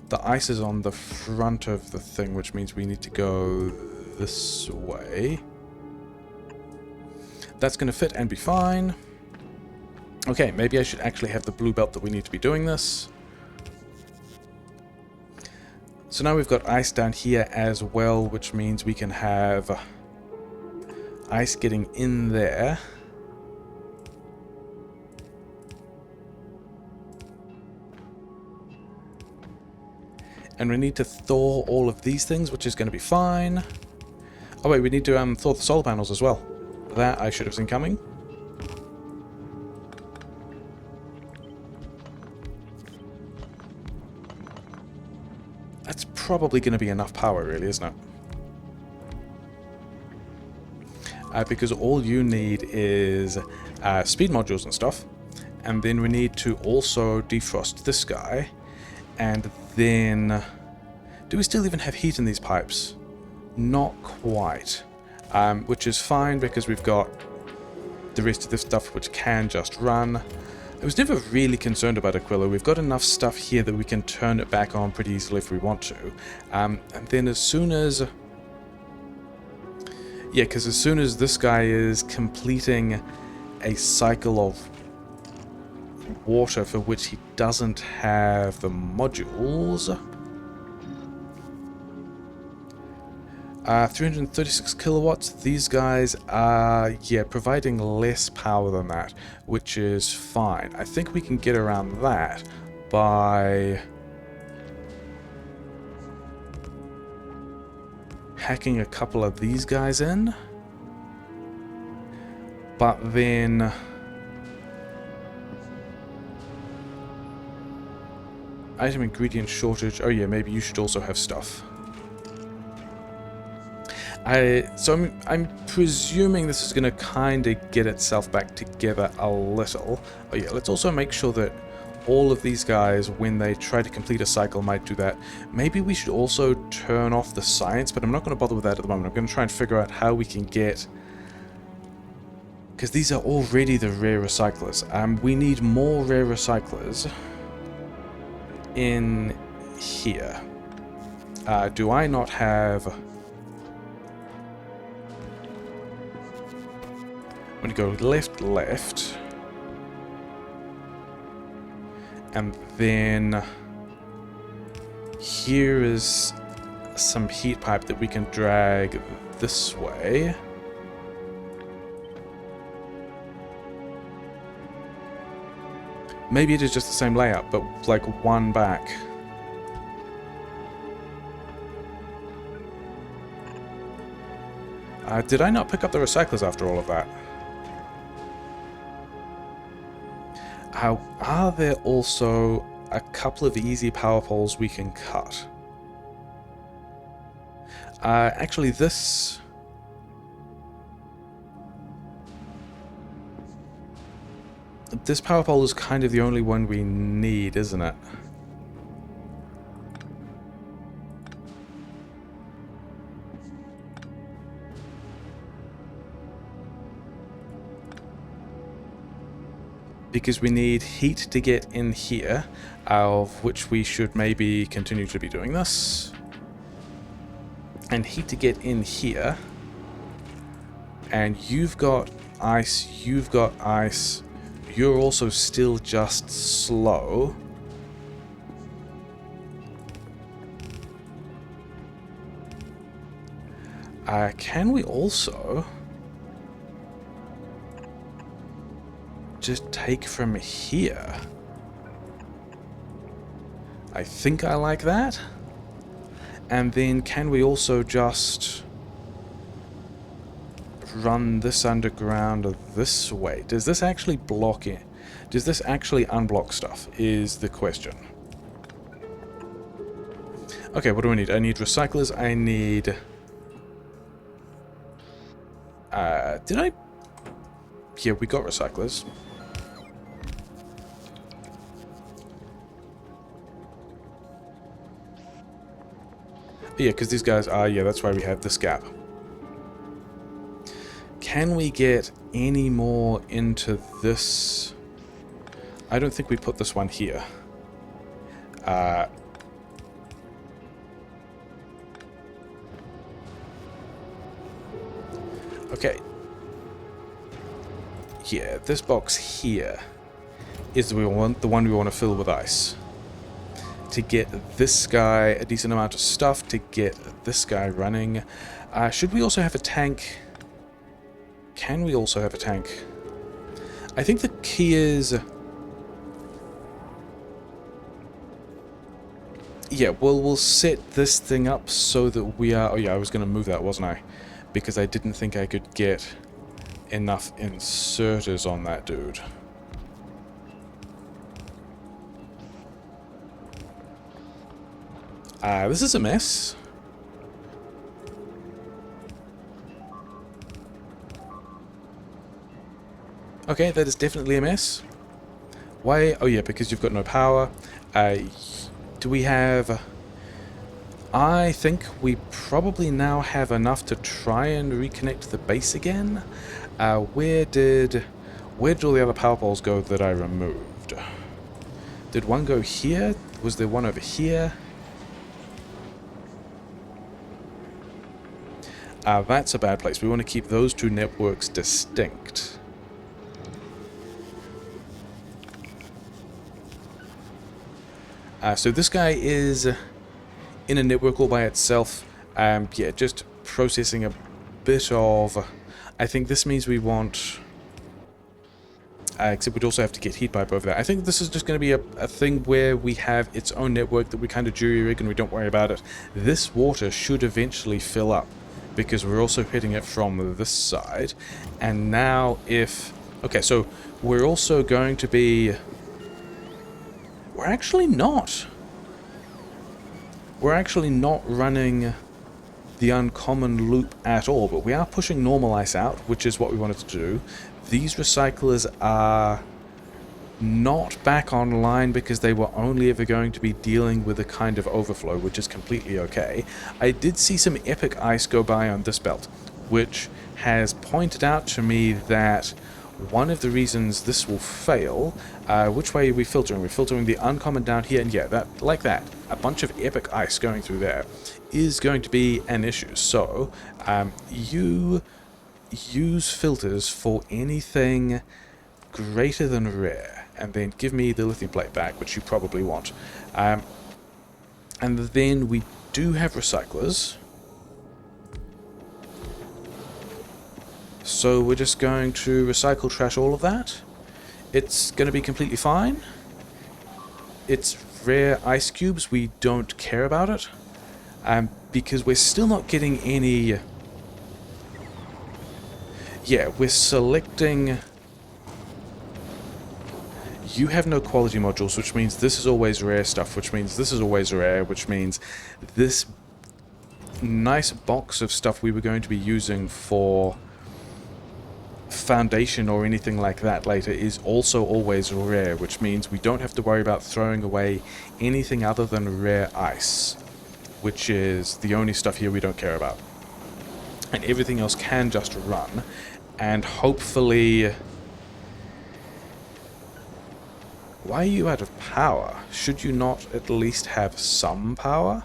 The ice is on the front of the thing, which means we need to go this way. That's going to fit and be fine. Okay, maybe I should actually have the blue belt that we need to be doing this. So now we've got ice down here as well, which means we can have ice getting in there. And we need to thaw all of these things, which is going to be fine. Oh wait, we need to thaw the solar panels as well. That I should have seen coming. That's probably going to be enough power, really, isn't it? Because all you need is speed modules and stuff. And then we need to also defrost this guy. And then... do we still even have heat in these pipes? Not quite. Which is fine because we've got the rest of this stuff which can just run. I was never really concerned about Aquilo. We've got enough stuff here that we can turn it back on pretty easily if we want to. And then as soon as... yeah, because as soon as this guy is completing a cycle of water for which he doesn't have the modules... 336 kilowatts. These guys are, yeah, providing less power than that, which is fine. I think we can get around that by hacking a couple of these guys in. But then... item ingredient shortage. Oh yeah, maybe you should also have stuff. So I'm presuming this is going to kind of get itself back together a little. Oh yeah, let's also make sure that all of these guys, when they try to complete a cycle, might do that. Maybe we should also turn off the science, but I'm not going to bother with that at the moment. I'm going to try and figure out how we can get... because these are already the rare recyclers. We need more rare recyclers in here. Do I not have... I'm going to go left, left. And then here is some heat pipe that we can drag this way. Maybe it is just the same layout, but like one back. Did I not pick up the recyclers after all of that? Are there also a couple of easy power poles we can cut? Actually, this... this power pole is kind of the only one we need, isn't it? Because we need heat to get in here, of which we should maybe continue to be doing this. and heat to get in here. And you've got ice, you've got ice. You're also still just slow. Can we also just take from here? I think I like that. And then can we also just run this underground this way? Does this actually block it? Does this actually unblock stuff is the question. Okay, what do I need? I need recyclers, I need... did I... Yeah, we got recyclers. Yeah, because these guys are... Yeah, that's why we have this gap. Can we get any more into this? I don't think we put this one here. Okay. Yeah, this box here is the one we want to fill with ice. To get this guy a decent amount of stuff, to get this guy running. Should we also have a tank? Can we also have a tank? I think the key is... Yeah, well, we'll set this thing up so that we are... Oh yeah, I was going to move that, wasn't I? Because I didn't think I could get enough inserters on that dude. This is a mess. Okay, that is definitely a mess. Why? Oh yeah, because you've got no power. Do we have... I think we probably now have enough to try and reconnect the base again. Where did all the other power poles go that I removed? Did one go here? Was there one over here? That's a bad place. We want to keep those two networks distinct. So this guy is in a network all by itself. Yeah, just processing a bit of... I think this means we want... except we'd also have to get heat pipe over there. I think this is just going to be a thing where we have its own network that we kind of jury-rig and we don't worry about it. This water should eventually fill up, because we're also hitting it from this side. And now if... Okay, so we're also going to be... We're actually not. We're actually not running the uncommon loop at all, but we are pushing normal ice out, which is what we wanted to do. These recyclers are not back online because they were only ever going to be dealing with a kind of overflow, which is completely okay. I did see some epic ice go by on this belt, which has pointed out to me that one of the reasons this will fail... which way are we filtering? We're filtering the uncommon down here, and yeah, that, like that, a bunch of epic ice going through there is going to be an issue. So, you use filters for anything greater than rare, and then give me the lithium plate back, which you probably want. And then we do have recyclers. So we're just going to recycle trash all of that. It's going to be completely fine. It's rare ice cubes. We don't care about it. Because we're still not getting any... Yeah, we're selecting... You have no quality modules, which means this is always rare stuff, which means this is always rare, which means this nice box of stuff we were going to be using for foundation or anything like that later is also always rare, which means we don't have to worry about throwing away anything other than rare ice, which is the only stuff here we don't care about. And everything else can just run, and hopefully... Why are you out of power? Should you not at least have some power?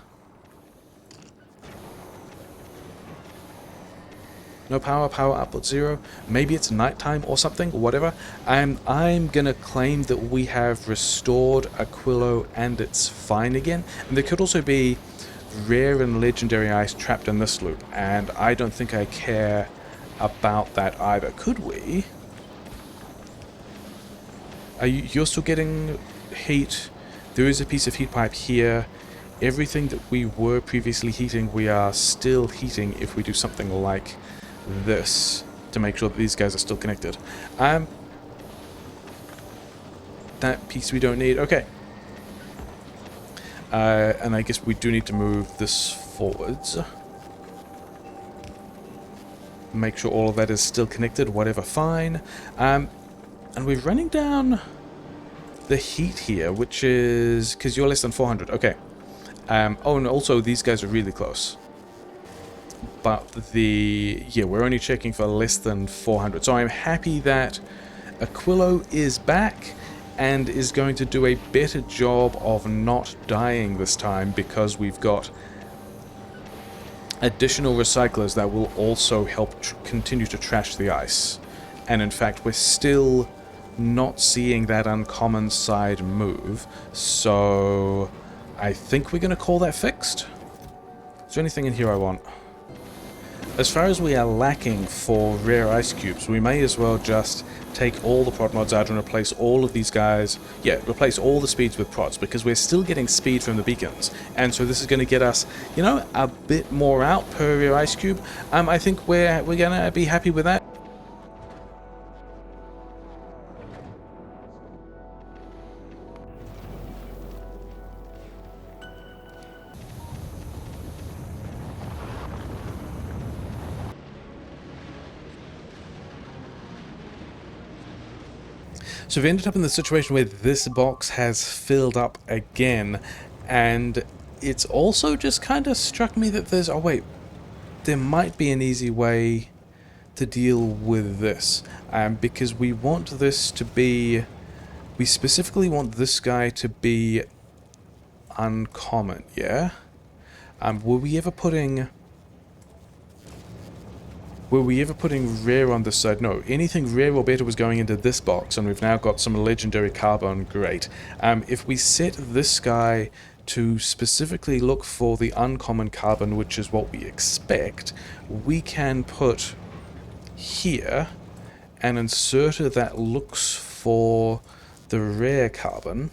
No power, power output 0. Maybe it's nighttime or something, whatever. I'm gonna claim that we have restored Aquilo and it's fine again. And there could also be rare and legendary ice trapped in this loop, and I don't think I care about that either. Could we? You're still getting heat. There is a piece of heat pipe here. Everything that we were previously heating, we are still heating if we do something like this to make sure that these guys are still connected. That piece we don't need. Okay. And I guess we do need to move this forwards. Make sure all of that is still connected, whatever, fine. And we're running down the heat here, which is... because you're less than 400. Okay. Oh, and also these guys are really close. But yeah, we're only checking for less than 400. So I'm happy that Aquilo is back and is going to do a better job of not dying this time, because we've got additional recyclers that will also help continue to trash the ice. And in fact, we're still not seeing that uncommon side move, so I think we're going to call that fixed. Is there anything in here I want? As far as we are lacking for rare ice cubes, we may as well just take all the prod mods out and replace all of these guys. Yeah, replace all the speeds with prods, because we're still getting speed from the beacons. And so this is going to get us, you know, a bit more out per rare ice cube. I think we're going to be happy with that. So we've ended up in the situation where this box has filled up again, and it's also just kind of struck me that there's... oh wait, there might be an easy way to deal with this, because we want this to be... we specifically want this guy to be uncommon, yeah? Were we ever putting rare on this side? No, anything rare or better was going into this box, and we've now got some legendary carbon. Great. If we set this guy to specifically look for the uncommon carbon, which is what we expect, we can put here an inserter that looks for the rare carbon.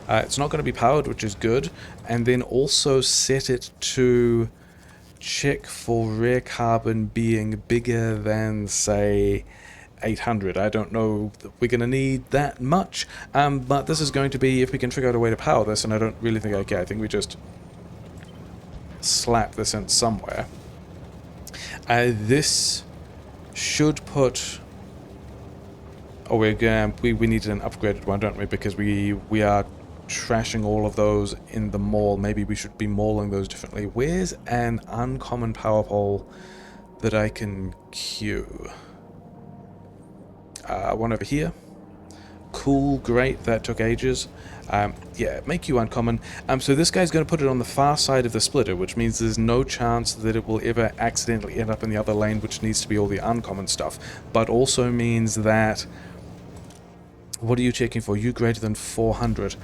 It's not going to be powered, which is good, and then also set it to check for rare carbon being bigger than, say, 800. I don't know that we're going to need that much, but this is going to be, if we can figure out a way to power this, and I don't really think I can. I think we just slap this in somewhere. This should put... oh, we needed an upgraded one, don't we? Because we are trashing all of those in the mall. Maybe we should be mauling those differently. Where's an uncommon power pole that I can queue? One over here. Cool, great, that took ages. Yeah, make you uncommon. So this guy's going to put it on the far side of the splitter, which means there's no chance that it will ever accidentally end up in the other lane, which needs to be all the uncommon stuff. But also means that... what are you checking for? You greater than 400.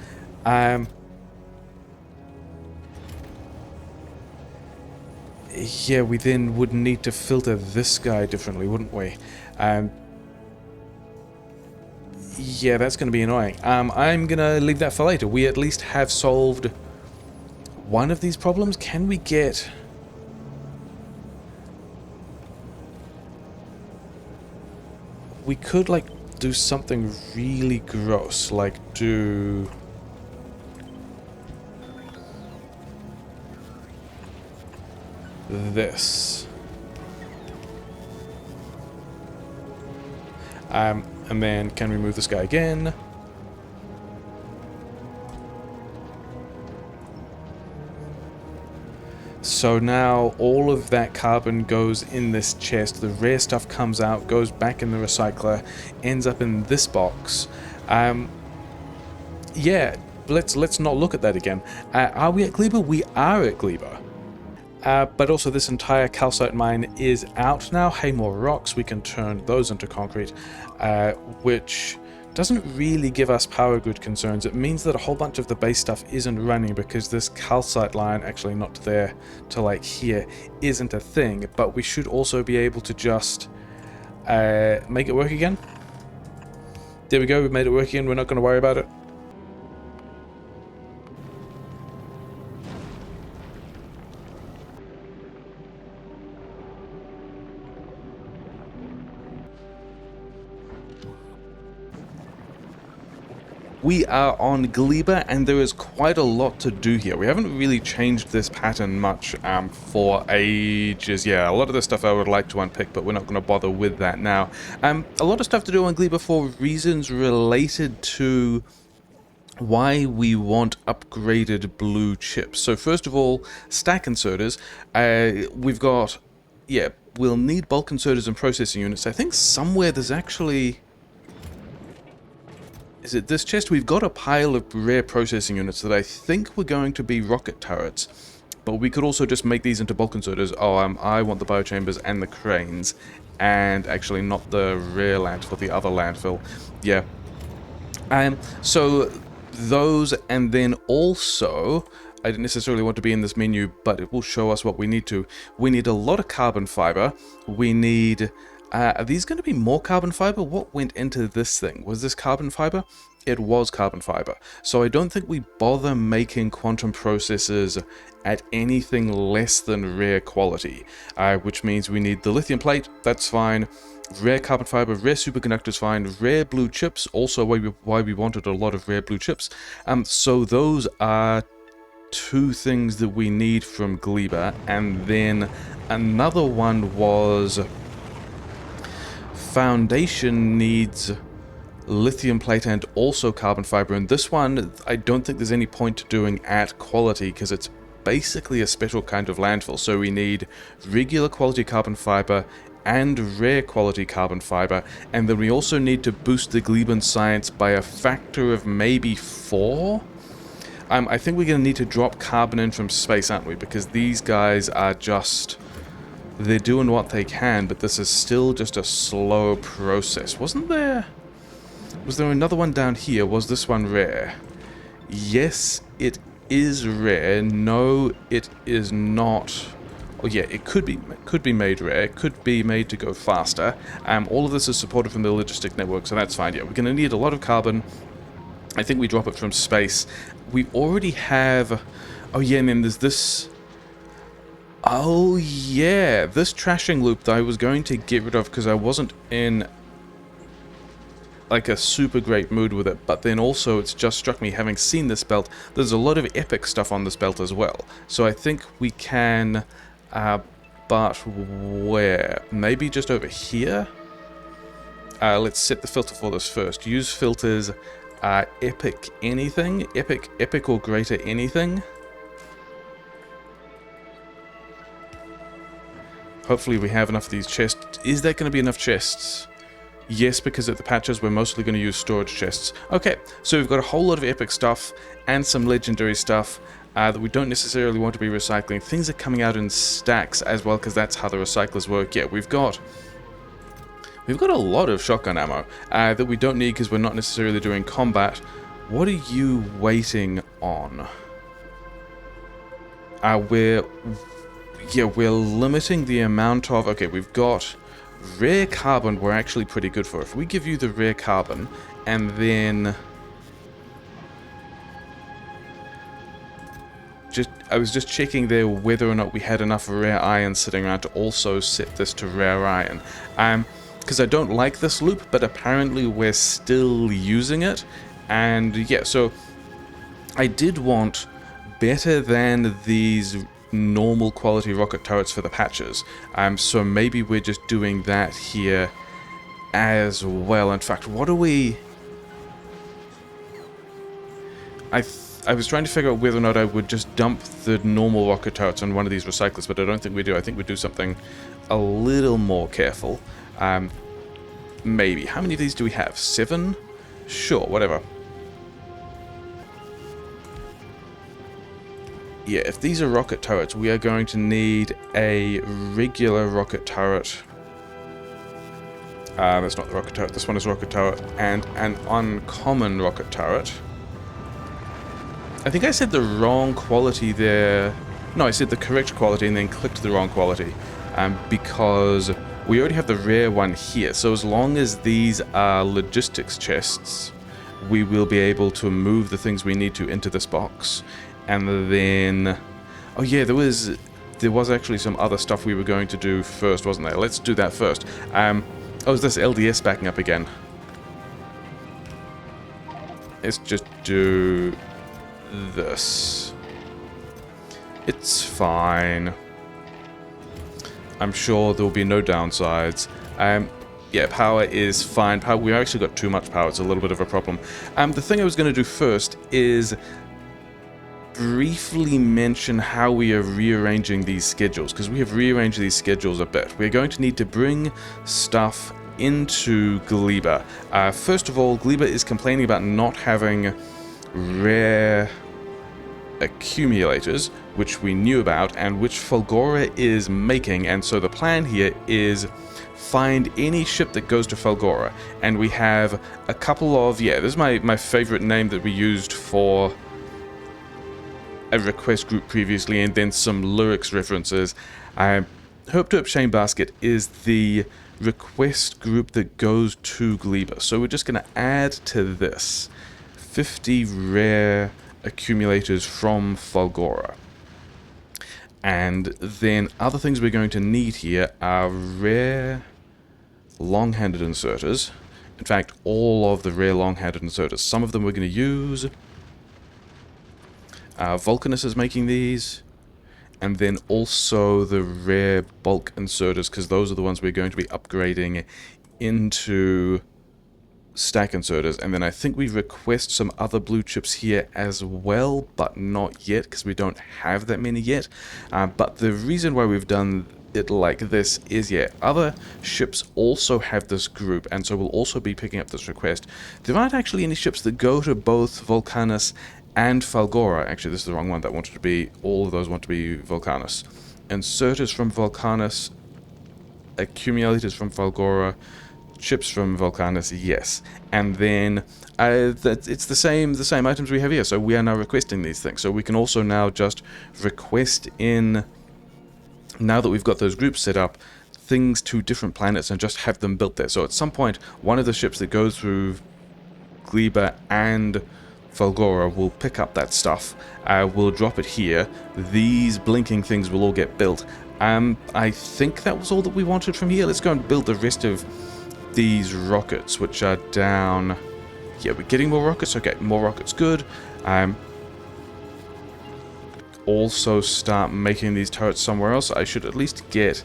Yeah, we then would need to filter this guy differently, wouldn't we? Yeah, that's going to be annoying. I'm going to leave that for later. We at least have solved one of these problems. Can we get... we could, like, do something really gross, like do... this. And then can we move this guy again? So now all of that carbon goes in this chest, the rare stuff comes out, goes back in the recycler, ends up in this box. Yeah, let's not look at that again. Are we at Gleba? We are at Gleba. But also this entire calcite mine is out now. Hey, more rocks, we can turn those into concrete, which doesn't really give us power grid concerns. It means that a whole bunch of the base stuff isn't running because this calcite line, actually not to there, to like here, isn't a thing. But we should also be able to just make it work again. There we go, we made it work again, we're not going to worry about it. We are on Gleba, and there is quite a lot to do here. We haven't really changed this pattern much for ages. Yeah, a lot of the stuff I would like to unpick, but we're not going to bother with that now. A lot of stuff to do on Gleba for reasons related to why we want upgraded blue chips. So first of all, stack inserters. We've got, yeah, we'll need bulk inserters and processing units. I think somewhere there's actually... Is it this chest? We've got a pile of rare processing units that I think were going to be rocket turrets, but we could also just make these into bulk inserters. Oh, I want the biochambers and the cranes, and actually not the rare landfill, the other landfill. Yeah. So those, and then also, I didn't necessarily want to be in this menu, but it will show us what we need to. We need a lot of carbon fiber. We need... are these going to be more carbon fiber? What went into this thing? Was this carbon fiber? It was carbon fiber. So I don't think we bother making quantum processors at anything less than rare quality, which means we need the lithium plate, that's fine, rare carbon fiber, rare superconductors fine, rare blue chips, also why we wanted a lot of rare blue chips. So those are two things that we need from Gleba, and then another one was... Foundation needs lithium plate and also carbon fiber, and this one I don't think there's any point to doing at quality because it's basically a special kind of landfill. So we need regular quality carbon fiber and rare quality carbon fiber, and then we also need to boost the Gleban science by a factor of maybe 4. I think we're going to need to drop carbon in from space, aren't we? Because these guys are just... They're doing what they can, but this is still just a slow process. Wasn't there... Was there another one down here? Was this one rare? Yes, it is rare. No, it is not. Oh yeah, it could be made rare. It could be made to go faster. All of this is supported from the logistic network, so that's fine. Yeah, we're going to need a lot of carbon. I think we drop it from space. We already have... Oh yeah, and then there's this... Oh yeah, this trashing loop that I was going to get rid of because I wasn't in like a super great mood with it, but then also it's just struck me, having seen this belt, there's a lot of epic stuff on this belt as well. So I think we can, but where? Maybe just over here? Let's set the filter for this first. Use filters, epic anything, epic or greater anything. Hopefully we have enough of these chests. Is there going to be enough chests? Yes, because at the patches we're mostly going to use storage chests. Okay, so we've got a whole lot of epic stuff and some legendary stuff that we don't necessarily want to be recycling. Things are coming out in stacks as well because that's how the recyclers work. Yeah, we've got a lot of shotgun ammo that we don't need because we're not necessarily doing combat. What are you waiting on? We're limiting the amount of... Okay, we've got rare carbon we're actually pretty good for. If we give you the rare carbon, and then... I was just checking there whether or not we had enough rare iron sitting around to also set this to rare iron. Because I don't like this loop, but apparently we're still using it. And yeah, so I did want better than these normal quality rocket turrets for the patches. So maybe we're just doing that here as well. In fact, what do we... I was trying to figure out whether or not I would just dump the normal rocket turrets on one of these recyclers, but I don't think we do. I think we do something a little more careful. Maybe. How many of these do we have? 7? Sure, whatever. yeah, if these are rocket turrets, we are going to need a regular rocket turret. That's not the rocket turret. This one is rocket turret. And an uncommon rocket turret. I think I said the wrong quality there. No, I said the correct quality and then clicked the wrong quality. Because we already have the rare one here. So as long as these are logistics chests, we will be able to move the things we need to into this box. And then... oh yeah, there was actually some other stuff we were going to do first, wasn't there? Let's do that first. Oh, is this LDS backing up again? Let's just do this. It's fine. I'm sure there will be no downsides. Yeah, power is fine. Power, we actually got too much power. It's a little bit of a problem. The thing I was going to do first is briefly mention how we are rearranging these schedules, because we have rearranged these schedules a bit. We're going to need to bring stuff into Gleba. First of all, Gleba is complaining about not having rare accumulators, which we knew about, and which Fulgora is making, and so the plan here is find any ship that goes to Fulgora, and we have a couple of, yeah, this is my favorite name that we used for a request group previously, and then some lyrics references. Hope to Shame Basket is the request group that goes to Gleba. So we're just going to add to this 50 rare accumulators from Fulgora. And then other things we're going to need here are rare long-handed inserters. In fact, all of the rare long-handed inserters. Some of them we're going to use. Vulcanus is making these, and then also the rare bulk inserters, because those are the ones we're going to be upgrading into stack inserters. And then I think we request some other blue chips here as well, but not yet, because we don't have that many yet. But the reason why we've done it like this is, yeah, other ships also have this group, and so we'll also be picking up this request. There aren't actually any ships that go to both Vulcanus and Fulgora. Actually, this is the wrong one. That wanted to be, all of those want to be Vulcanus. Inserters from Vulcanus, accumulators from Fulgora, chips from Vulcanus, yes. And then it's the same items we have here. So we are now requesting these things. So we can also now just request in, now that we've got those groups set up, things to different planets and just have them built there. So at some point, one of the ships that goes through Gleba and Fulgora will pick up that stuff. We'll drop it here. These blinking things will all get built. I think that was all that we wanted from here. Let's go and build the rest of these rockets, which are down. Yeah, we're getting more rockets. Okay, more rockets, good. Also start making these turrets somewhere else. I should at least get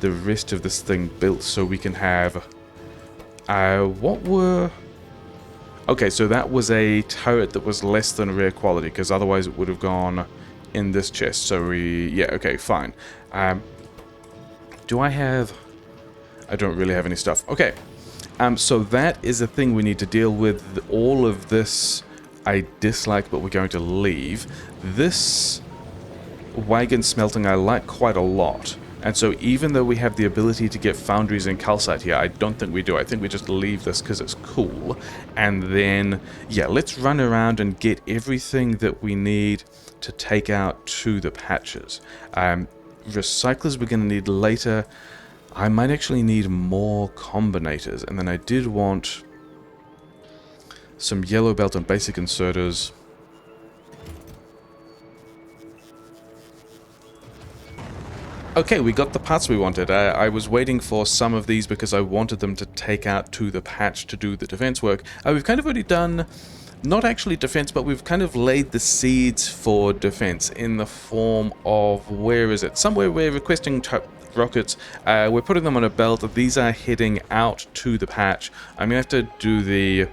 the rest of this thing built so we can have... what were... Okay, so that was a turret that was less than rare quality, because otherwise it would have gone in this chest. So we... yeah, okay, fine. Do I have... I don't really have any stuff. Okay, so that is a thing we need to deal with. All of this I dislike, but we're going to leave. This wagon smelting I like quite a lot. And so even though we have the ability to get foundries and calcite here, I don't think we do. I think we just leave this because it's cool. And then, yeah, let's run around and get everything that we need to take out to the patches. Recyclers we're going to need later. I might actually need more combinators. And then I did want some yellow belt and basic inserters. Okay, we got the parts we wanted. I was waiting for some of these because I wanted them to take out to the patch to do the defense work. We've kind of already done, not actually defense, but we've kind of laid the seeds for defense in the form of, where is it? Somewhere we're requesting rockets. We're putting them on a belt. These are heading out to the patch. I'm going to have to do the...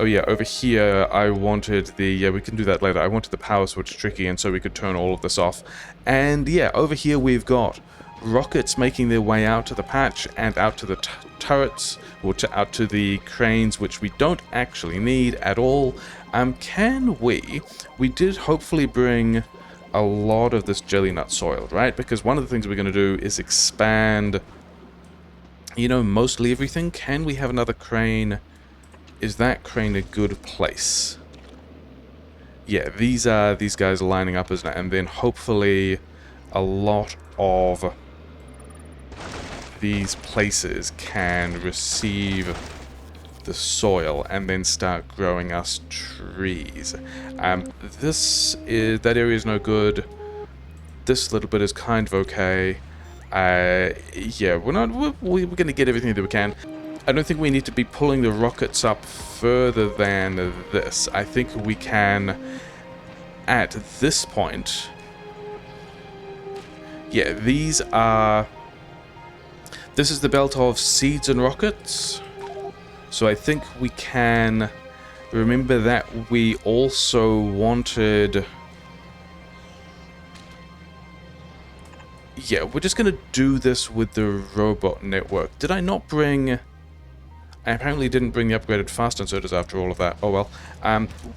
oh yeah, over here I wanted the... yeah, we can do that later. I wanted the power switch tricky, and so we could turn all of this off. And yeah, over here we've got rockets making their way out to the patch and out to the turrets, or out to the cranes, which we don't actually need at all. Can we... we did hopefully bring a lot of this jelly nut soil, right? Because one of the things we're going to do is expand, you know, mostly everything. Can we have another crane? Is that crane a good place? Yeah, these are these guys lining up, isn't it? And then hopefully a lot of these places can receive the soil and then start growing us trees. That area is no good. This little bit is kind of okay. Yeah, we're gonna get everything that we can. I don't think we need to be pulling the rockets up further than this. I think we can, at this point... Yeah, these are... This is the belt of seeds and rockets. So I think we can... Remember that we also wanted... Yeah, we're just going to do this with the robot network. Did I not bring... I apparently didn't bring the upgraded fast inserters after all of that. Oh well.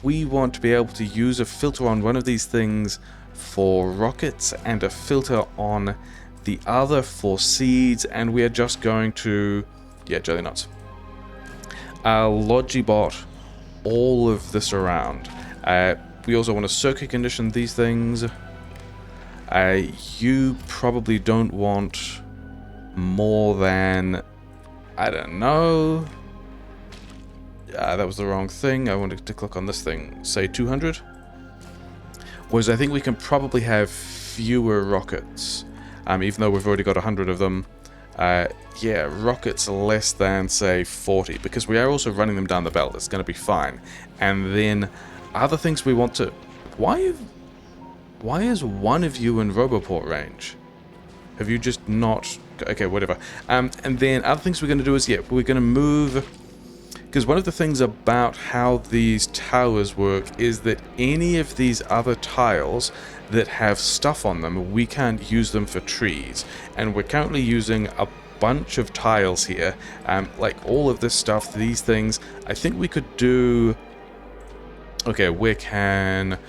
We want to be able to use a filter on one of these things for rockets and a filter on the other for seeds, and we are just going to... Yeah, jelly nuts. Logibot all of this around. We also want to circuit condition these things. You probably don't want more than... I don't know. That was the wrong thing. I wanted to click on this thing. Say 200. Whereas I think we can probably have fewer rockets. Even though we've already got 100 of them. Yeah, rockets less than, say, 40. Because we are also running them down the belt. It's going to be fine. And then other things we want to... Why is one of you in Roboport range? Have you just not... Okay, whatever. And then other things we're going to do is, yeah, we're going to move... Because one of the things about how these towers work is that any of these other tiles that have stuff on them, we can't use them for trees. And we're currently using a bunch of tiles here. Like all of this stuff, these things. I think we could do... Okay, we can... I'm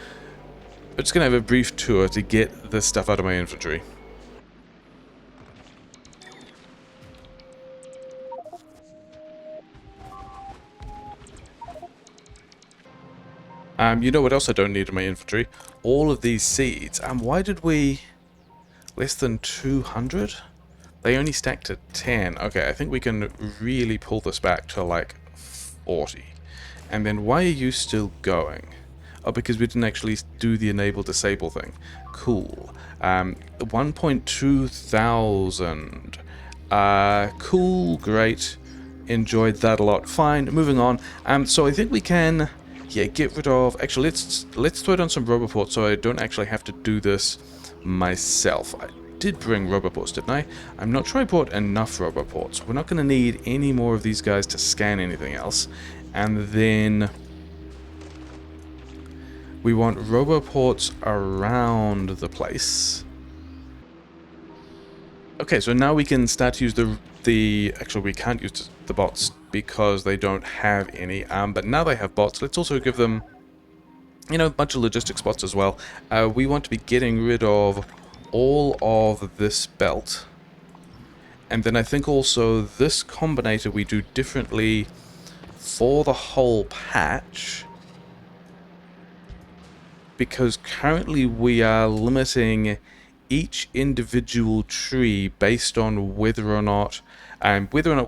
just going to have a brief tour to get this stuff out of my inventory. You know what else I don't need in my inventory? All of these seeds. Why did we... Less than 200? They only stacked at 10. Okay, I think we can really pull this back to like 40. And then why are you still going? Oh, because we didn't actually do the enable disable thing. Cool. 1.2 thousand. Cool, great. Enjoyed that a lot. Fine, moving on. So I think we can... Yeah, get rid of... Actually, let's throw down some Roboports so I don't actually have to do this myself. I did bring Roboports, didn't I? I'm not sure I brought enough Roboports. We're not going to need any more of these guys to scan anything else. And then... We want Roboports around the place. Okay, so now we can start to use the... Actually, we can't use the bots because they don't have any. But now they have bots. Let's also give them, you know, a bunch of logistics bots as well. We want to be getting rid of all of this belt. And then I think also this combinator we do differently for the whole patch. Because currently we are limiting each individual tree based on whether or not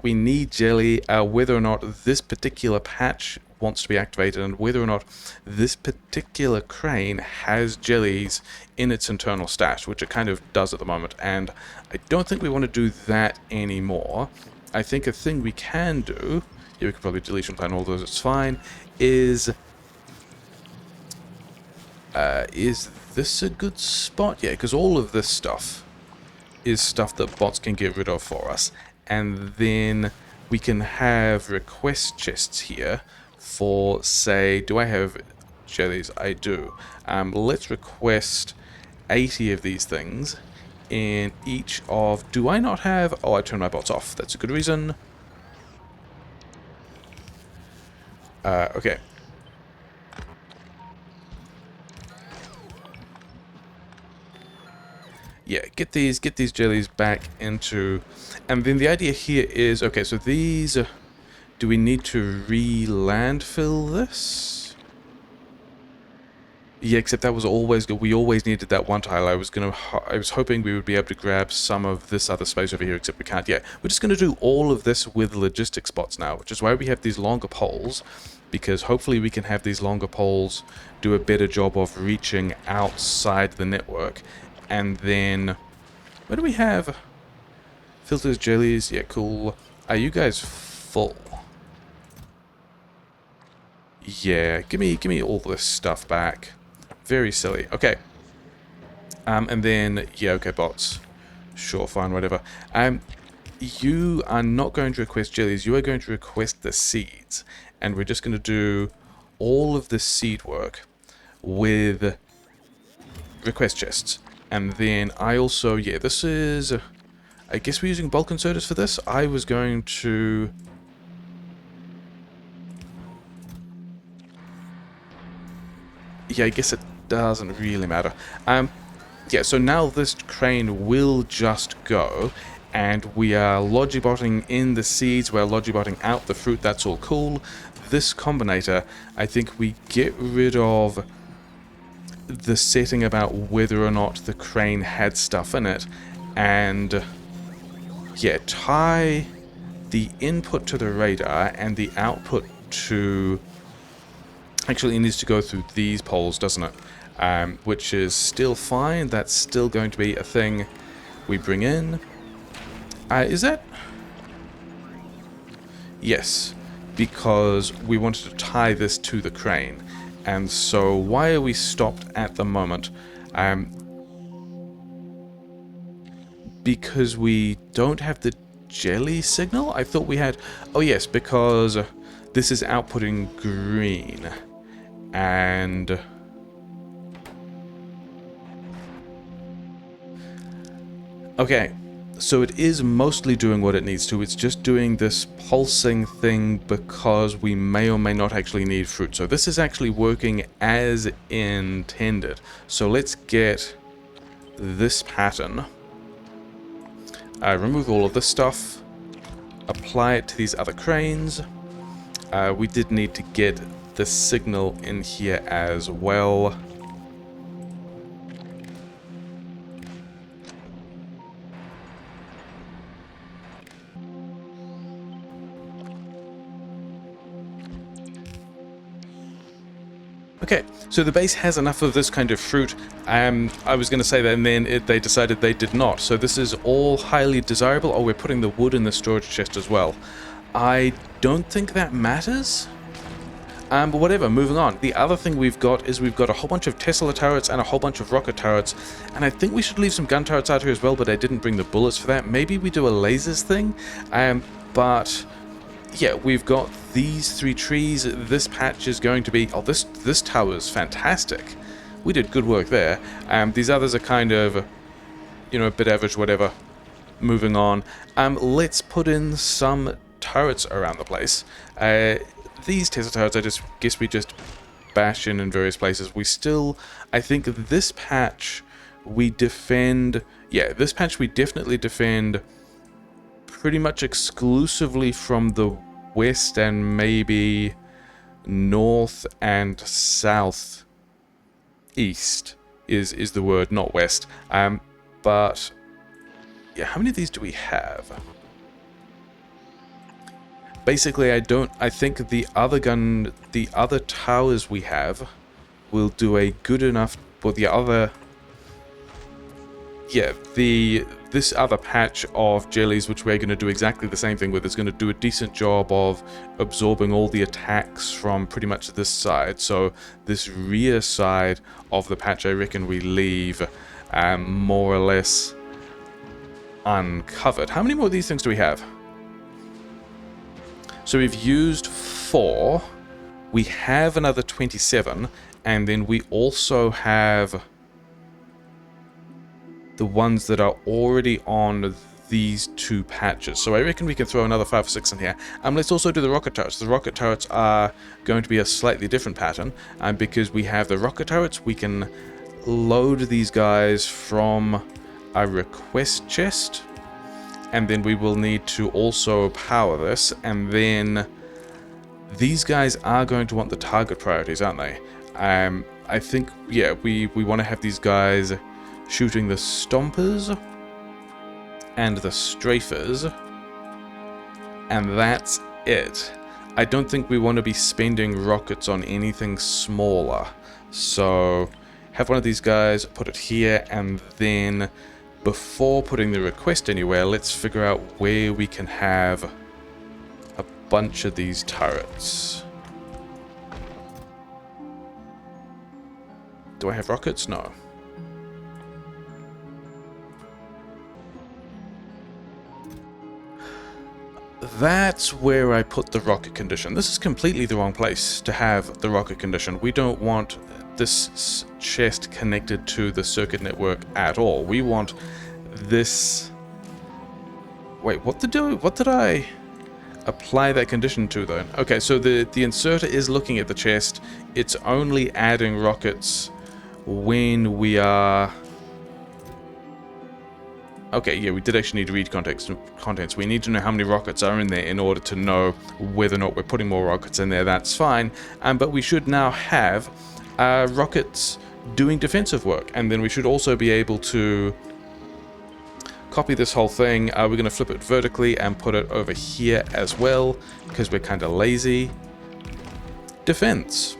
we need jelly, whether or not this particular patch wants to be activated, and whether or not this particular crane has jellies in its internal stash, which it kind of does at the moment. And I don't think we want to do that anymore. I think a thing we can do, yeah, we could probably deletion plan all those, it's fine, is this a good spot? Yeah, because all of this stuff is stuff that bots can get rid of for us. And then we can have request chests here for, say, do I have jellies? I do. Let's request 80 of these things in each of... Do I not have... Oh, I turned my bots off. That's a good reason. Okay. yeah, get these jellies back into, and then the idea here is, okay, so these, do we need to re-landfill this? Yeah, except that was always good. We always needed that one tile. I was hoping we would be able to grab some of this other space over here, except we can't yet. We're just going to do all of this with logistic spots now, which is why we have these longer poles, because hopefully we can have these longer poles do a better job of reaching outside the network. And then, where do we have filters, jellies? Yeah, cool. Are you guys full? Yeah, give me all this stuff back. Very silly. Okay. And then, yeah, okay, bots. Sure, fine, whatever. You are not going to request jellies. You are going to request the seeds. And we're just going to do all of the seed work with request chests. And then I also, yeah, this is, I guess we're using bulk inserters for this. I was going to... Yeah, I guess it doesn't really matter. Yeah, so now this crane will just go, and we are logibotting in the seeds, we're logibotting out the fruit, that's all cool. This combinator, I think we get rid of the setting about whether or not the crane had stuff in it, and yeah, tie the input to the radar and the output to... Actually, it needs to go through these poles, doesn't it? Which is still fine. That's still going to be a thing we bring in. Is that? Yes, because we wanted to tie this to the crane. And so why are we stopped at the moment? Because we don't have the jelly signal? I thought we had... Oh yes, because this is outputting green. And... Okay, so it is mostly doing what it needs to. It's just doing this pulsing thing because we may or may not actually need fruit. So this is actually working as intended. So let's get this pattern. Remove all of this stuff. Apply it to these other cranes. We did need to get the signal in here as well. Okay, so the base has enough of this kind of fruit. I was going to say that, and then they decided they did not. So this is all highly desirable. Oh, we're putting the wood in the storage chest as well. I don't think that matters. But whatever, moving on. The other thing we've got is we've got a whole bunch of Tesla turrets and a whole bunch of rocket turrets. And I think we should leave some gun turrets out here as well, but I didn't bring the bullets for that. Maybe we do a lasers thing. But... yeah, we've got these three trees. This patch is going to be... oh, this tower is fantastic. We did good work there. These others are kind of, you know, a bit average, whatever. Moving on. Let's put in some turrets around the place. These Tesla turrets, I just guess we just bash in various places. We still... I think this patch we defend... yeah, this patch we definitely defend... pretty much exclusively from the west and maybe north and south east is the word, not west. But yeah, how many of these do we have? Basically, I think the other towers we have will do a good enough, but the other... yeah, this other patch of jellies, which we're going to do exactly the same thing with, is going to do a decent job of absorbing all the attacks from pretty much this side. So this rear side of the patch, I reckon we leave more or less uncovered. How many more of these things do we have? So we've used 4. We have another 27, and then we also have... the ones that are already on these 2 patches. So I reckon we can throw another 5 or 6 in here. Let's also do the rocket turrets. The rocket turrets are going to be a slightly different pattern. Because we have the rocket turrets, we can load these guys from a request chest, and then we will need to also power this, and then these guys are going to want the target priorities, aren't they? I think, yeah, we want to have these guys shooting the stompers and the strafers, and that's it. I don't think we want to be spending rockets on anything smaller, so have one of these guys, put it here, and then before putting the request anywhere, let's figure out where we can have a bunch of these turrets. Do I have rockets? No. That's where I put the rocket condition. This is completely the wrong place to have the rocket condition. We don't want this chest connected to the circuit network at all. We want this... Wait, what did I apply that condition to then? Okay, so the inserter is looking at the chest. It's only adding rockets when we are... Okay, yeah, we did actually need to read contents. We need to know how many rockets are in there in order to know whether or not we're putting more rockets in there. That's fine. But we should now have rockets doing defensive work. And then we should also be able to copy this whole thing. We're going to flip it vertically and put it over here as well, because we're kind of lazy. Defense.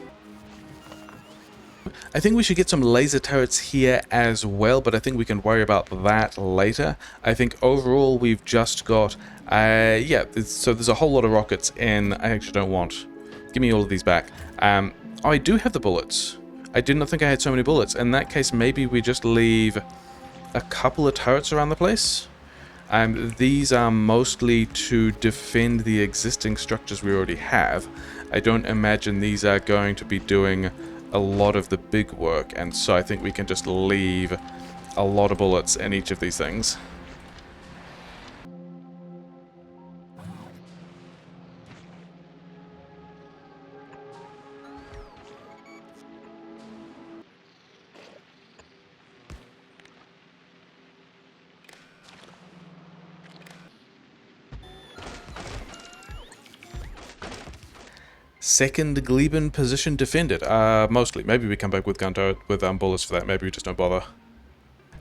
I think we should get some laser turrets here as well, but I think we can worry about that later. I think overall we've just got, yeah, so there's a whole lot of rockets in. I actually don't want. Give me all of these back. Oh, I do have the bullets. I did not think I had so many bullets. In that case, maybe we just leave a couple of turrets around the place. These are mostly to defend the existing structures we already have. I don't imagine these are going to be doing a lot of the big work, and so I think we can just leave a lot of bullets in each of these things. Second Gleban position defended. Mostly. Maybe we come back with gun turret with bullets for that. Maybe we just don't bother.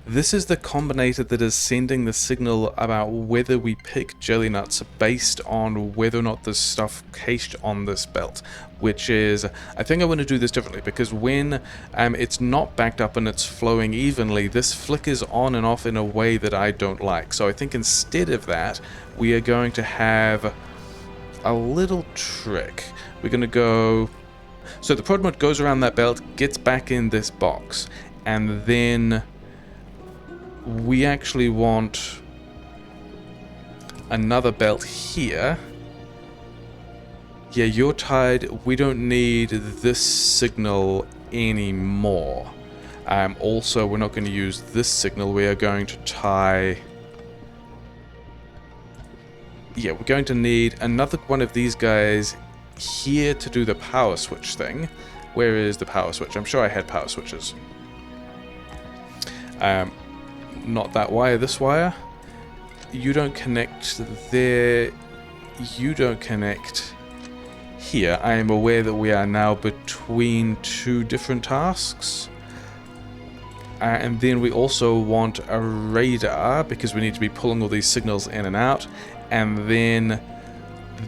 This is the combinator that is sending the signal about whether we pick jelly nuts based on whether or not there's stuff cached on this belt. Which is, I think I want to do this differently, because when it's not backed up and it's flowing evenly, this flickers on and off in a way that I don't like. So I think instead of that, we are going to have a little trick. We're going to go... So the prod mod goes around that belt, gets back in this box, and then we actually want another belt here. Yeah, you're tied. We don't need this signal anymore. Also, we're not going to use this signal. We are going to tie... Yeah, we're going to need another one of these guys here to do the power switch thing. Where is the power switch? I'm sure I had power switches. Not that wire, this wire. You don't connect there. You don't connect here. I am aware that we are now between two different tasks. And then we also want a radar, because we need to be pulling all these signals in and out. And then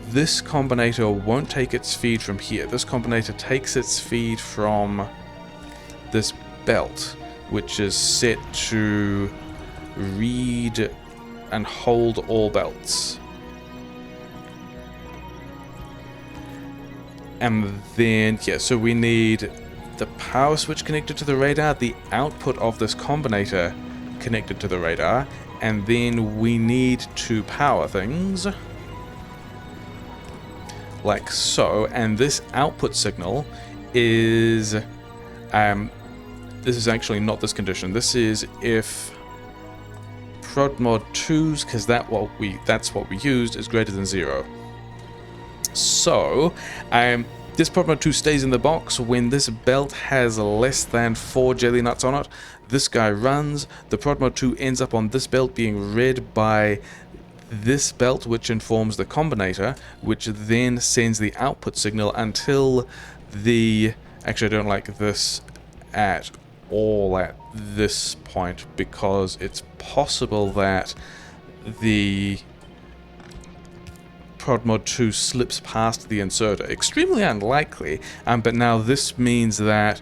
this combinator won't take its feed from here. This combinator takes its feed from this belt, which is set to read and hold all belts. And then, yeah, so we need the power switch connected to the radar, the output of this combinator connected to the radar, and then we need to power things like so. And this output signal is this is actually not this condition. This is if prod mod 2's, because that's what we used, is greater than 0. So This Pod Mod 2 stays in the box. When this belt has less than 4 jelly nuts on it, this guy runs. The Pod Mod 2 ends up on this belt being read by this belt, which informs the combinator, which then sends the output signal until the... Actually, I don't like this at all at this point, because it's possible that the Prod Mod 2 slips past the inserter. Extremely unlikely, but now this means that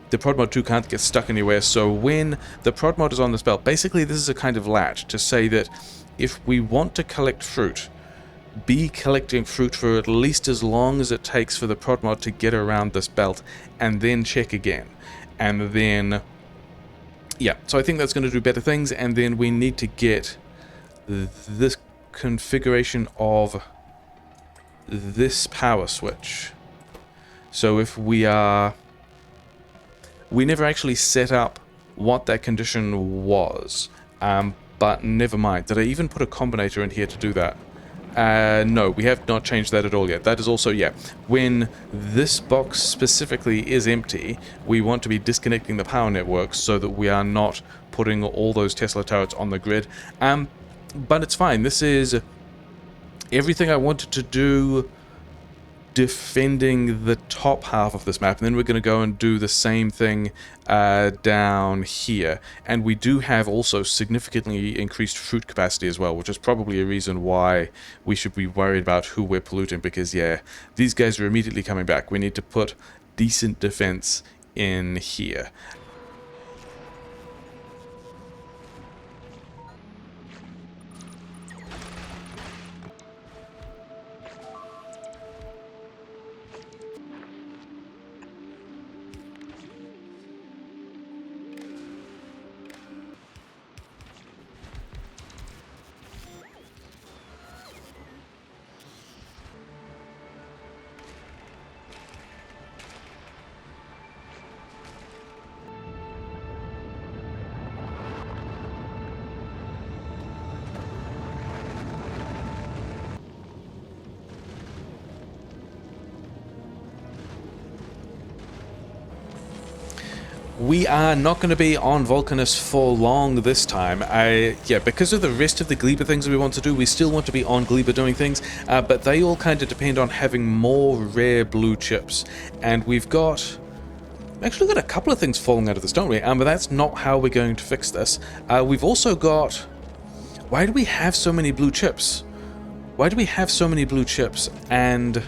the Prod Mod 2 can't get stuck anywhere, so when the Prod Mod is on this belt, basically this is a kind of latch to say that if we want to collect fruit, be collecting fruit for at least as long as it takes for the Prod Mod to get around this belt, and then check again. And then, yeah, so I think that's going to do better things, and then we need to get this configuration of this power switch. So if we are... We never actually set up what that condition was, but never mind. Did I even put a combinator in here to do that? No, we have not changed that at all yet. That is also, yeah, when this box specifically is empty, we want to be disconnecting the power network so that we are not putting all those Tesla turrets on the grid. But it's fine. This is everything I wanted to do defending the top half of this map, and then we're going to go and do the same thing down here. And we do have also significantly increased fruit capacity as well, which is probably a reason why we should be worried about who we're polluting, because yeah, these guys are immediately coming back. We need to put decent defense in here. We are not going to be on Vulcanus for long this time. Yeah, because of the rest of the Gleba things that we want to do, we still want to be on Gleba doing things, but they all kind of depend on having more rare blue chips. And we've actually got a couple of things falling out of this, don't we? But that's not how we're going to fix this. We've also got... Why do we have so many blue chips? Why do we have so many blue chips, and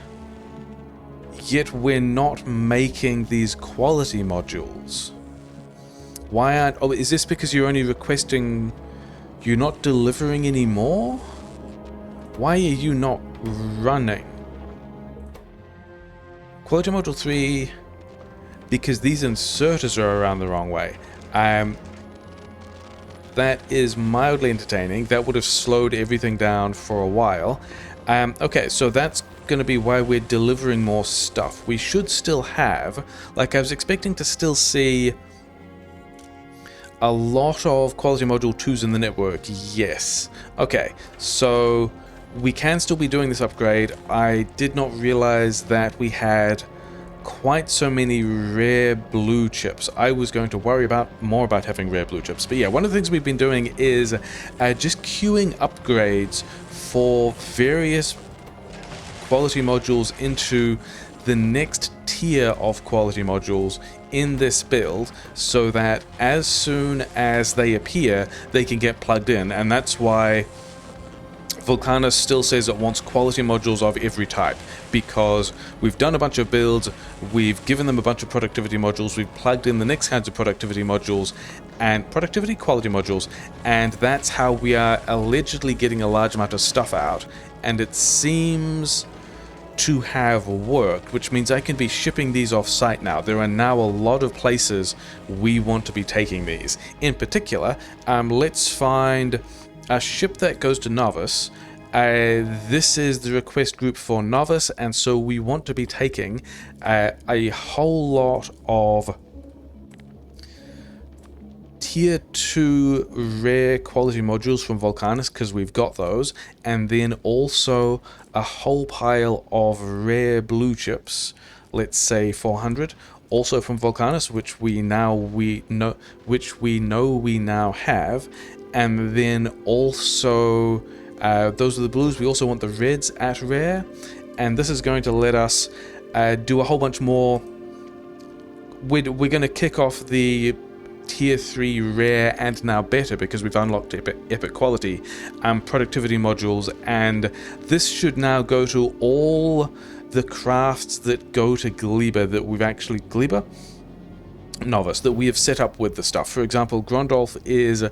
yet we're not making these quality modules? Why aren't... Oh, is this because you're only requesting... You're not delivering any more? Why are you not running? Quality Module 3... Because these inserters are around the wrong way. That is mildly entertaining. That would have slowed everything down for a while. Okay, so that's going to be why we're delivering more stuff. We should still have... Like, I was expecting to still see a lot of Quality Module 2s in the network. Yes. Okay, so we can still be doing this upgrade. I did not realize that we had quite so many rare blue chips. I was going to worry more about having rare blue chips. But yeah, one of the things we've been doing is just queuing upgrades for various quality modules into the next tier of quality modules in this build, so that as soon as they appear, they can get plugged in. And that's why Vulcanus still says it wants quality modules of every type, because we've done a bunch of builds, we've given them a bunch of productivity modules, we've plugged in the next kinds of productivity modules and productivity quality modules, and that's how we are allegedly getting a large amount of stuff out. And it seems to have worked, which means I can be shipping these off site now. There are now a lot of places we want to be taking these. In particular, let's find a ship that goes to Nauvis. This is the request group for Nauvis, and so we want to be taking a whole lot of tier 2 rare quality modules from Vulcanus, because we've got those, and then also a whole pile of rare blue chips, let's say 400. Also from Vulcanus, which we know we now have. And then also, those are the blues. We also want the reds at rare. And this is going to let us do a whole bunch more. We're going to kick off the tier 3 rare and now better, because we've unlocked epic quality productivity modules, and this should now go to all the crafts that go to Gleba that we've actually Nauvis that we have set up with the stuff. For example, Grondolf is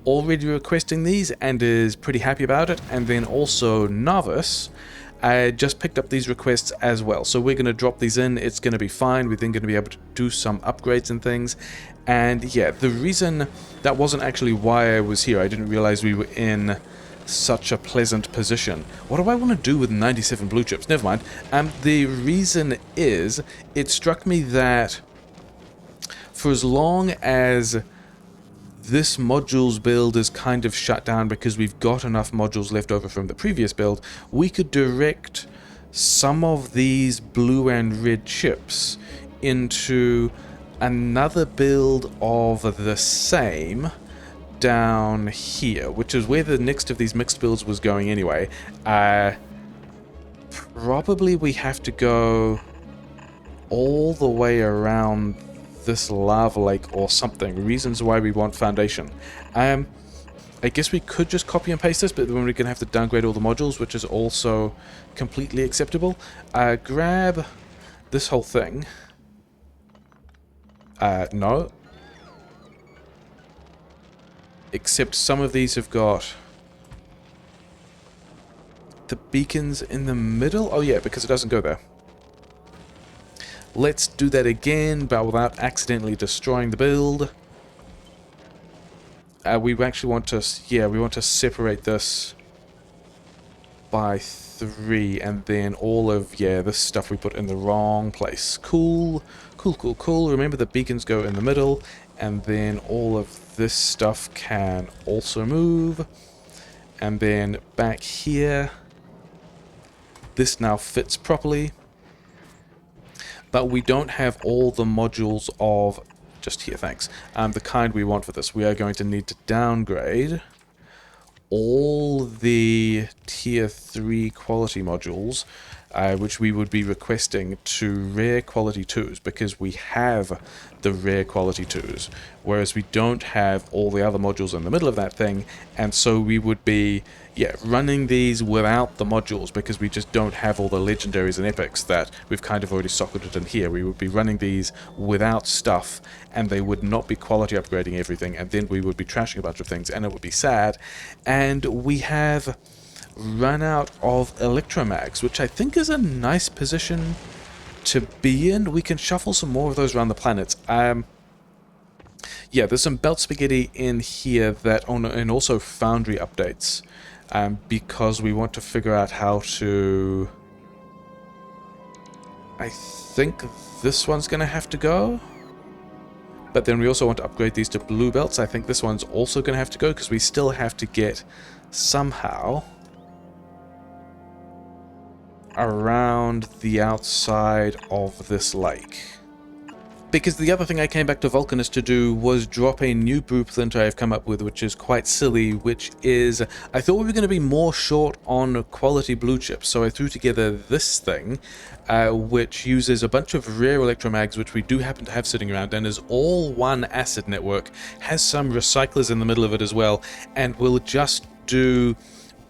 already requesting these and is pretty happy about it, and then also Nauvis just picked up these requests as well. So we're going to drop these in. It's going to be fine. We're then going to be able to do some upgrades and things. And yeah, the reason that wasn't actually why I was here. I didn't realize we were in such a pleasant position. What do I want to do with 97 blue chips? Never mind. The reason is, it struck me that for as long as this modules build is kind of shut down because we've got enough modules left over from the previous build, we could direct some of these blue and red chips into another build of the same down here, which is where the next of these mixed builds was going anyway. Probably we have to go all the way around this lava lake or something. Reasons why we want foundation. I guess we could just copy and paste this, but then we're going to have to downgrade all the modules, which is also completely acceptable. Grab this whole thing. No. Except some of these have got the beacons in the middle. Oh yeah, because it doesn't go there. Let's do that again, but without accidentally destroying the build. We actually want to, yeah, we want to separate this by 3, and then all of, yeah, this stuff we put in the wrong place. Cool, cool, cool, cool. Remember the beacons go in the middle, and then all of this stuff can also move. And then back here, this now fits properly. But we don't have all the modules of, just here, thanks, the kind we want for this. We are going to need to downgrade all the tier 3 quality modules, which we would be requesting to rare quality 2s, because we have the rare quality 2s, whereas we don't have all the other modules in the middle of that thing, and so we would be, yeah, running these without the modules, because we just don't have all the legendaries and epics that we've kind of already socketed in here. We would be running these without stuff, and they would not be quality upgrading everything, and then we would be trashing a bunch of things, and it would be sad. And we have run out of electromags, which I think is a nice position to be in. We can shuffle some more of those around the planets. Yeah, there's some belt spaghetti in here that, and also foundry updates, because we want to figure out how to, I think this one's going to have to go. But then we also want to upgrade these to blue belts. I think this one's also going to have to go, because we still have to get somehow around the outside of this lake. Because the other thing I came back to Vulcanus to do was drop a new blueprint I've come up with, which is quite silly, which is, I thought we were going to be more short on quality blue chips, so I threw together this thing, which uses a bunch of rare electromags, which we do happen to have sitting around, and is all one acid network, has some recyclers in the middle of it as well, and will just do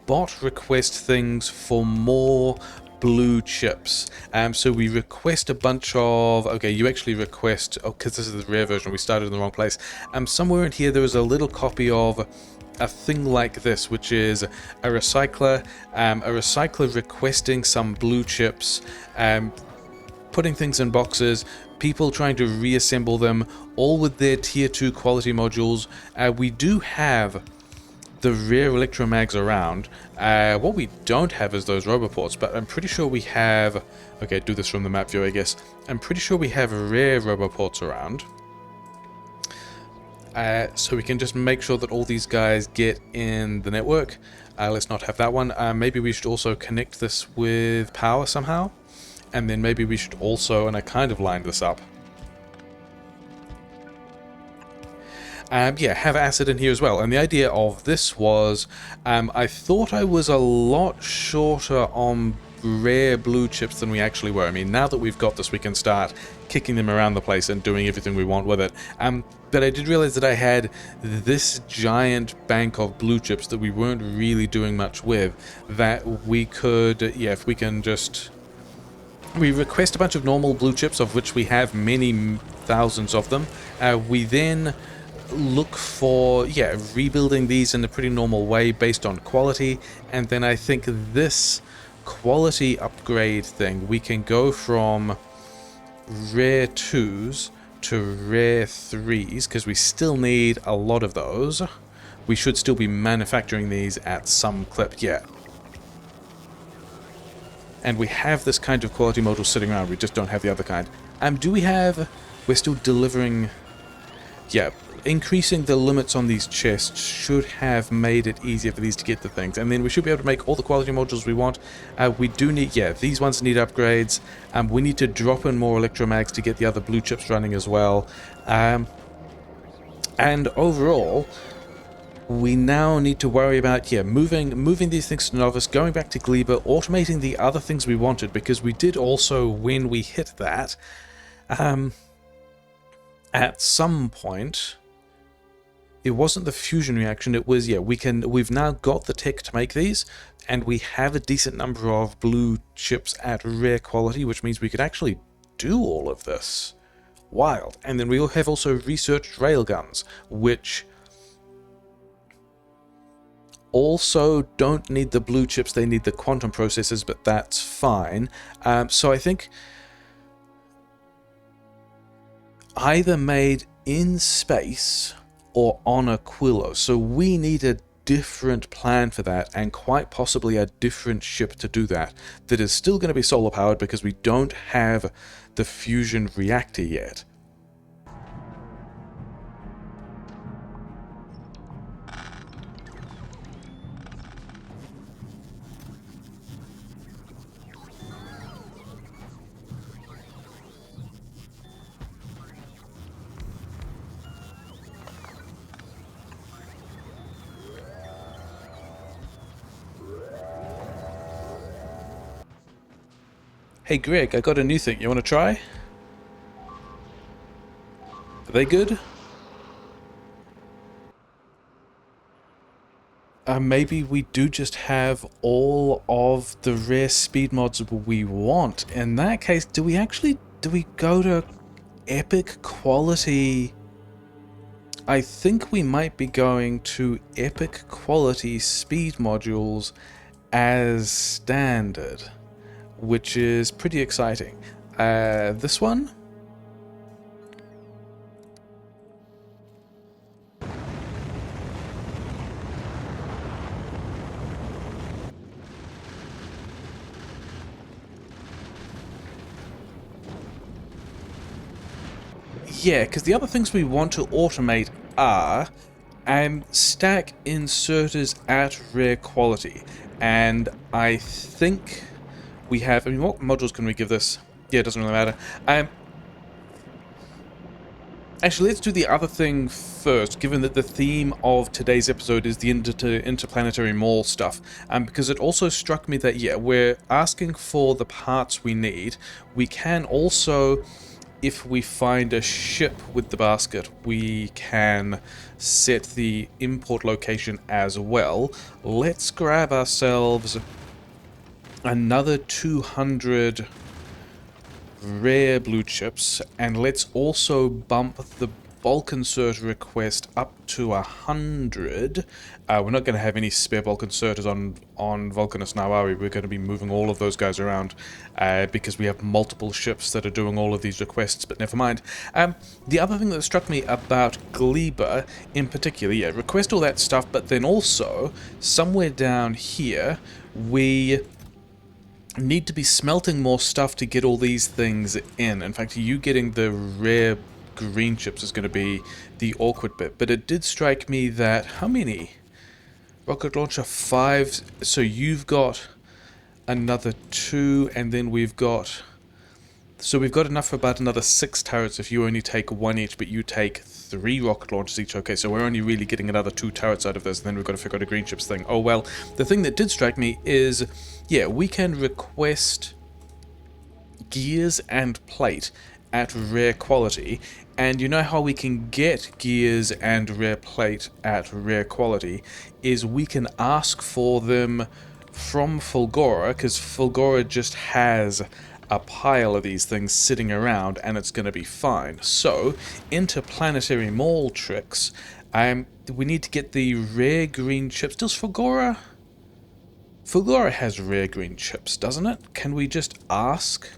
bot request things for more blue chips. So we request a bunch of, okay, you actually request, oh, because this is the rare version, we started in the wrong place. Somewhere in here there is a little copy of a thing like this, which is a recycler requesting some blue chips, putting things in boxes, people trying to reassemble them, all with their tier 2 quality modules. We do have the rare electromags around. What we don't have is those roboports, but I'm pretty sure we have, okay, do this from the map view, I guess. I'm pretty sure we have rare roboports around. So we can just make sure that all these guys get in the network. Let's not have that one. Maybe we should also connect this with power somehow. And then maybe we should also, and I kind of lined this up, yeah, have acid in here as well. And the idea of this was, I thought I was a lot shorter on rare blue chips than we actually were. I mean, now that we've got this, we can start kicking them around the place and doing everything we want with it. But I did realize that I had this giant bank of blue chips that we weren't really doing much with, that we could, yeah, if we can just... We request a bunch of normal blue chips, of which we have many thousands of them. We then look for, yeah, rebuilding these in a pretty normal way based on quality, and then I think this quality upgrade thing, we can go from rare 2s to rare 3s, because we still need a lot of those. We should still be manufacturing these at some clip, yeah. And we have this kind of quality module sitting around, we just don't have the other kind. Do we have... We're still delivering... Yeah, increasing the limits on these chests should have made it easier for these to get the things. And then we should be able to make all the quality modules we want. We do need... Yeah, these ones need upgrades. We need to drop in more electromags to get the other blue chips running as well. And overall... We now need to worry about, yeah, moving these things to Nauvis, going back to Gleba, automating the other things we wanted, because we did also, when we hit that, at some point, it wasn't the fusion reaction, it was, yeah, we've now got the tech to make these, and we have a decent number of blue chips at rare quality, which means we could actually do all of this. Wild. And then we will have also researched railguns, which... also don't need the blue chips, they need the quantum processors, but that's fine. So I think either made in space or on Aquilo. So we need a different plan for that, and quite possibly a different ship to do that. That is still going to be solar powered because we don't have the fusion reactor yet. Hey Greg, I got a new thing. You want to try? Are they good? Maybe we do just have all of the rare speed mods we want. In that case, do we go to epic quality? I think we might be going to epic quality speed modules as standard, which is pretty exciting. This one? Yeah, because the other things we want to automate are stack inserters at rare quality. And I think we have... I mean, what modules can we give this? Yeah, it doesn't really matter. Actually, let's do the other thing first, given that the theme of today's episode is the interplanetary mall stuff. Because it also struck me that, yeah, we're asking for the parts we need. We can also... If we find a ship with the basket, we can set the import location as well. Let's grab ourselves another 200 rare blue chips, and let's also bump the bulk insert request up to 100. We're not going to have any spare bulk inserters on Vulcanus now, are we? We're going to be moving all of those guys around because we have multiple ships that are doing all of these requests, but never mind. The other thing that struck me about Gleba in particular, yeah, request all that stuff, but then also, somewhere down here, we need to be smelting more stuff to get all these things in. In fact, you getting the rare green chips is going to be the awkward bit, but it did strike me that... How many? Rocket launcher 5, so you've got another 2, and then we've got So we've got enough for about another 6 turrets if you only take 1 each, but you take 3 rocket launchers each. Okay, so we're only really getting another 2 turrets out of this, and then we've got to figure out a green chips thing. Oh well, the thing that did strike me is, yeah, we can request gears and plate at rare quality, and you know how we can get gears and rare plate at rare quality is we can ask for them from Fulgora, because Fulgora just has a pile of these things sitting around and it's going to be fine. So, interplanetary mall tricks, we need to get the rare green chips. Does Fulgora? Fulgora has rare green chips, doesn't it? Can we just ask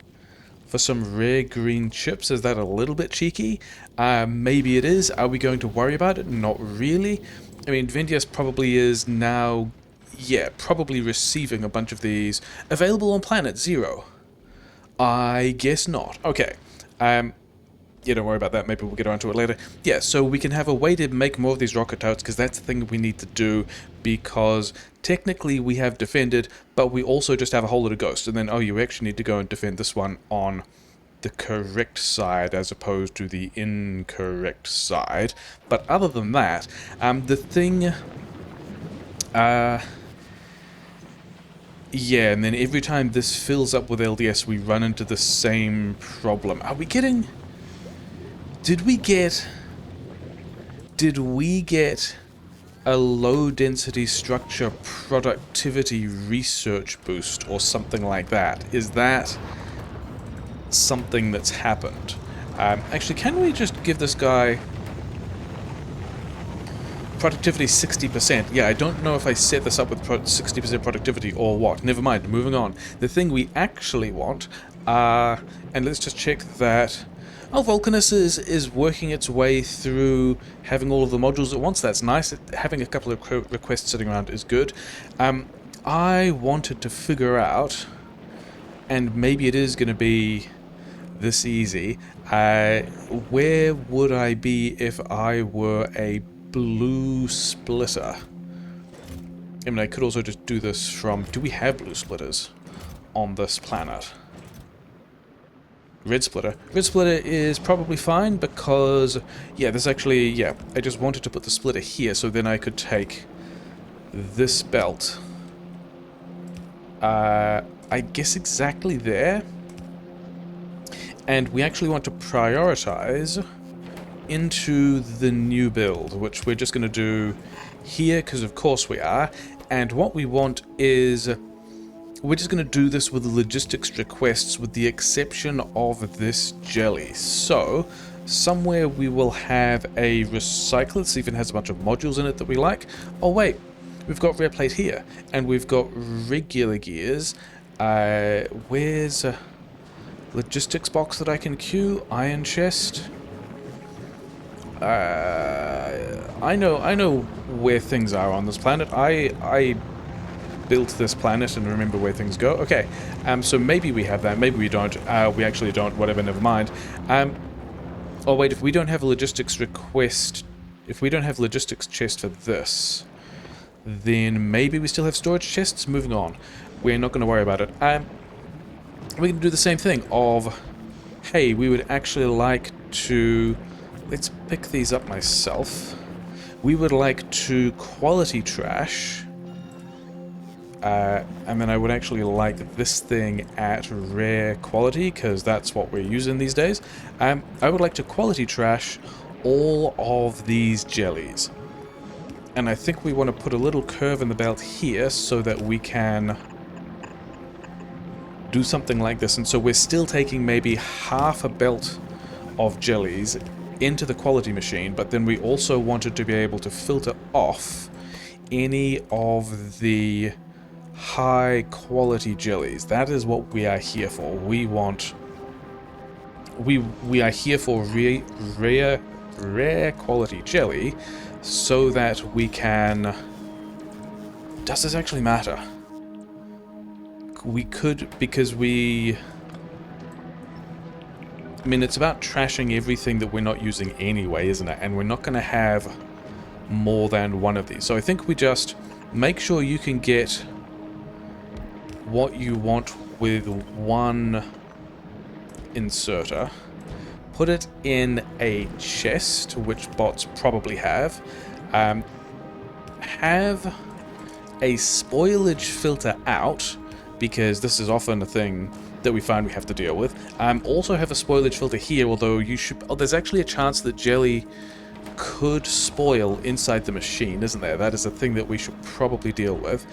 for some rare green chips? Is that a little bit cheeky? Maybe it is. Are we going to worry about it? Not really. I mean, Vendius probably is now, yeah, probably receiving a bunch of these available on Planet Zero. I guess not. Okay. Yeah, don't worry about that. Maybe we'll get around to it later. Yeah, so we can have a way to make more of these rocket totes, because that's the thing we need to do, because technically we have defended, but we also just have a whole lot of ghosts. And then, oh, you actually need to go and defend this one on the correct side as opposed to the incorrect side. But other than that, the thing... yeah, and then every time this fills up with LDS, we run into the same problem. Are we getting... Did we get a low-density structure productivity research boost or something like that? Is that something that's happened? Actually, can we just give this guy productivity 60%? Yeah, I don't know if I set this up with 60% productivity or what. Never mind, moving on. The thing we actually want, and let's just check that... Oh, Vulcanus is working its way through having all of the modules at once. That's nice. Having a couple of requests sitting around is good. I wanted to figure out, and maybe it is going to be this easy, where would I be if I were a blue splitter? I mean, I could also just do this from... Do we have blue splitters on this planet? Red splitter. Red splitter is probably fine because, yeah, this actually, yeah, I just wanted to put the splitter here so then I could take this belt. I guess exactly there. And we actually want to prioritize into the new build, which we're just going to do here because of course we are. And what we want is... We're just going to do this with the logistics requests with the exception of this jelly. So, somewhere we will have a recycler. This even has a bunch of modules in it that we like. Oh wait, we've got rare plate here. And we've got regular gears. Where's a logistics box that I can queue? Iron chest. I know where things are on this planet. I built this planet and remember where things go. Okay, so maybe we have that, maybe we don't. We actually don't, whatever, never mind. Oh wait, if we don't have a logistics request, if we don't have logistics chest for this, then maybe we still have storage chests. Moving on. We're not going to worry about it. We can do the same thing of, hey, we would actually like to... Let's pick these up myself. We would like to quality trash... and then I would actually like this thing at rare quality, because that's what we're using these days. I would like to quality trash all of these jellies. And I think we want to put a little curve in the belt here so that we can do something like this. And so we're still taking maybe half a belt of jellies into the quality machine, but then we also wanted to be able to filter off any of the high quality jellies. That is what we are here for. We want... We are here for rare quality jelly so that we can... Does this actually matter? We could, because we... I mean, it's about trashing everything that we're not using anyway, isn't it? And we're not going to have more than one of these. So I think we just make sure you can get what you want with one inserter, put it in a chest, which bots probably have a spoilage filter out, because this is often a thing that we find we have to deal with. Also have a spoilage filter here, although you should... Oh, there's actually a chance that jelly could spoil inside the machine, isn't there? That is a thing that we should probably deal with.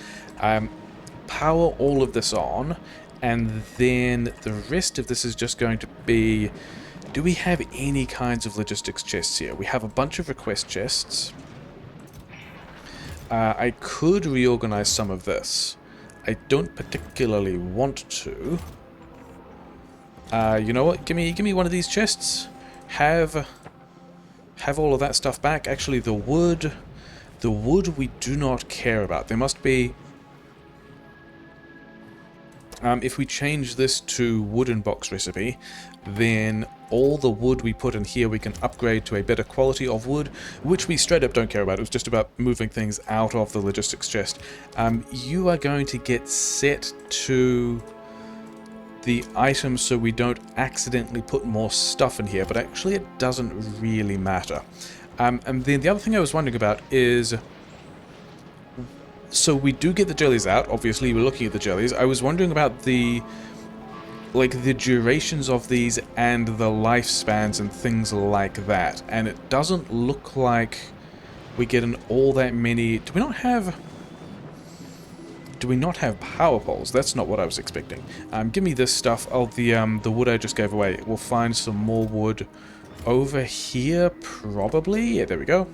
Power all of this on, and then the rest of this is just going to be... Do we have any kinds of logistics chests here? We have a bunch of request chests. I could reorganize some of this. I don't particularly want to. You know what? Give me one of these chests. Have all of that stuff back. Actually, the wood we do not care about. There must be... if we change this to wooden box recipe, then all the wood we put in here we can upgrade to a better quality of wood, which we straight up don't care about. It was just about moving things out of the logistics chest. You are going to get set to the items so we don't accidentally put more stuff in here, but actually it doesn't really matter. And then the other thing I was wondering about is... So we do get the jellies out, obviously we're looking at the jellies. I was wondering about the durations of these and the lifespans and things like that. And it doesn't look like we get in all that many... Do we not have power poles? That's not what I was expecting. Give me this stuff. Oh, the wood I just gave away. We'll find some more wood over here, probably. Yeah, there we go.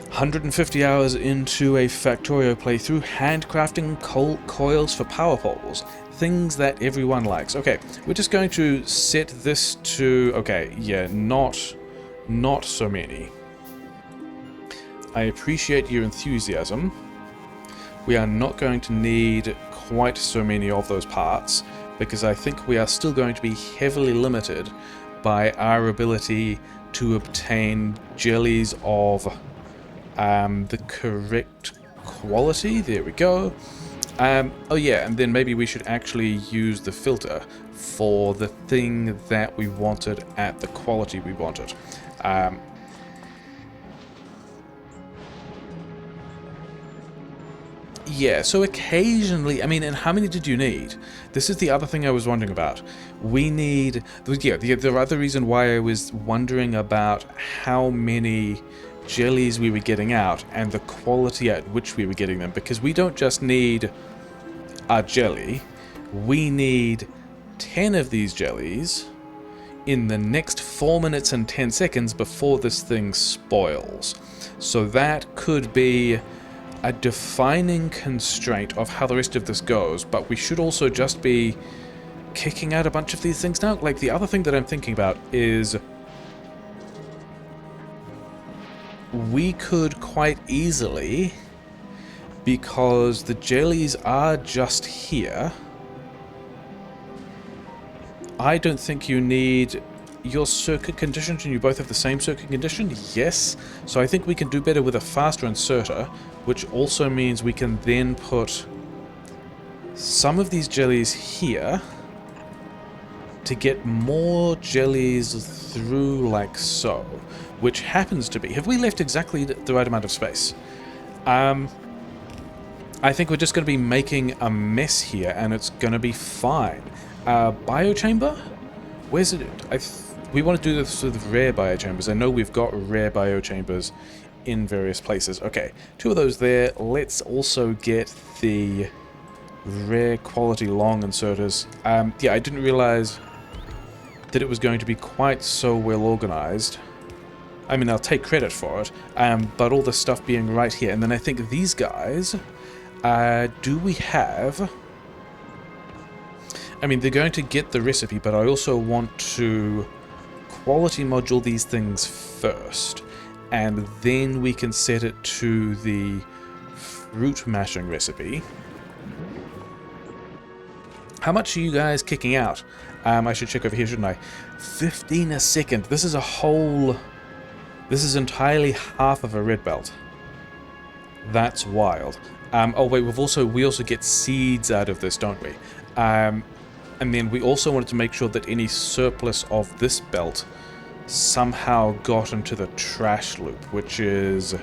150 hours into a Factorio playthrough, handcrafting coils for power poles. Things that everyone likes. Okay, we're just going to set this to... Okay, yeah, not so many. I appreciate your enthusiasm. We are not going to need quite so many of those parts, because I think we are still going to be heavily limited by our ability to obtain jellies of the correct quality. There we go. Oh yeah, and then maybe we should actually use the filter for the thing that we wanted at the quality we wanted. Yeah, so occasionally, I mean, and how many did you need? This is the other thing I was wondering about. We need... Yeah, the other reason why I was wondering about how many jellies we were getting out and the quality at which we were getting them, because we don't just need a jelly, we need 10 of these jellies in the next 4 minutes and 10 seconds before this thing spoils. So that could be a defining constraint of how the rest of this goes, but we should also just be kicking out a bunch of these things now. Like, the other thing that I'm thinking about is we could quite easily, because the jellies are just here, I don't think you need your circuit conditions, and you both have the same circuit condition? Yes. So I think we can do better with a faster inserter, which also means we can then put some of these jellies here to get more jellies through like so, which happens to be... Have we left exactly the right amount of space? I think we're just going to be making a mess here, and it's going to be fine. Biochamber? Where's it? We want to do this with rare biochambers. I know we've got rare biochambers in various places. Okay, 2 of those there. Let's also get the rare quality long inserters. Yeah, I didn't realize that it was going to be quite so well organized. I mean, I'll take credit for it, but all the stuff being right here. And then I think these guys, do we have... I mean, they're going to get the recipe, but I also want to quality module these things first, and then we can set it to the fruit mashing recipe. How much are you guys kicking out? I should check over here, shouldn't I? 15 a second. This is a whole... This is entirely half of a red belt. That's wild. Oh wait, we also get seeds out of this, don't we? And then we also wanted to make sure that any surplus of this belt somehow got into the trash loop, which is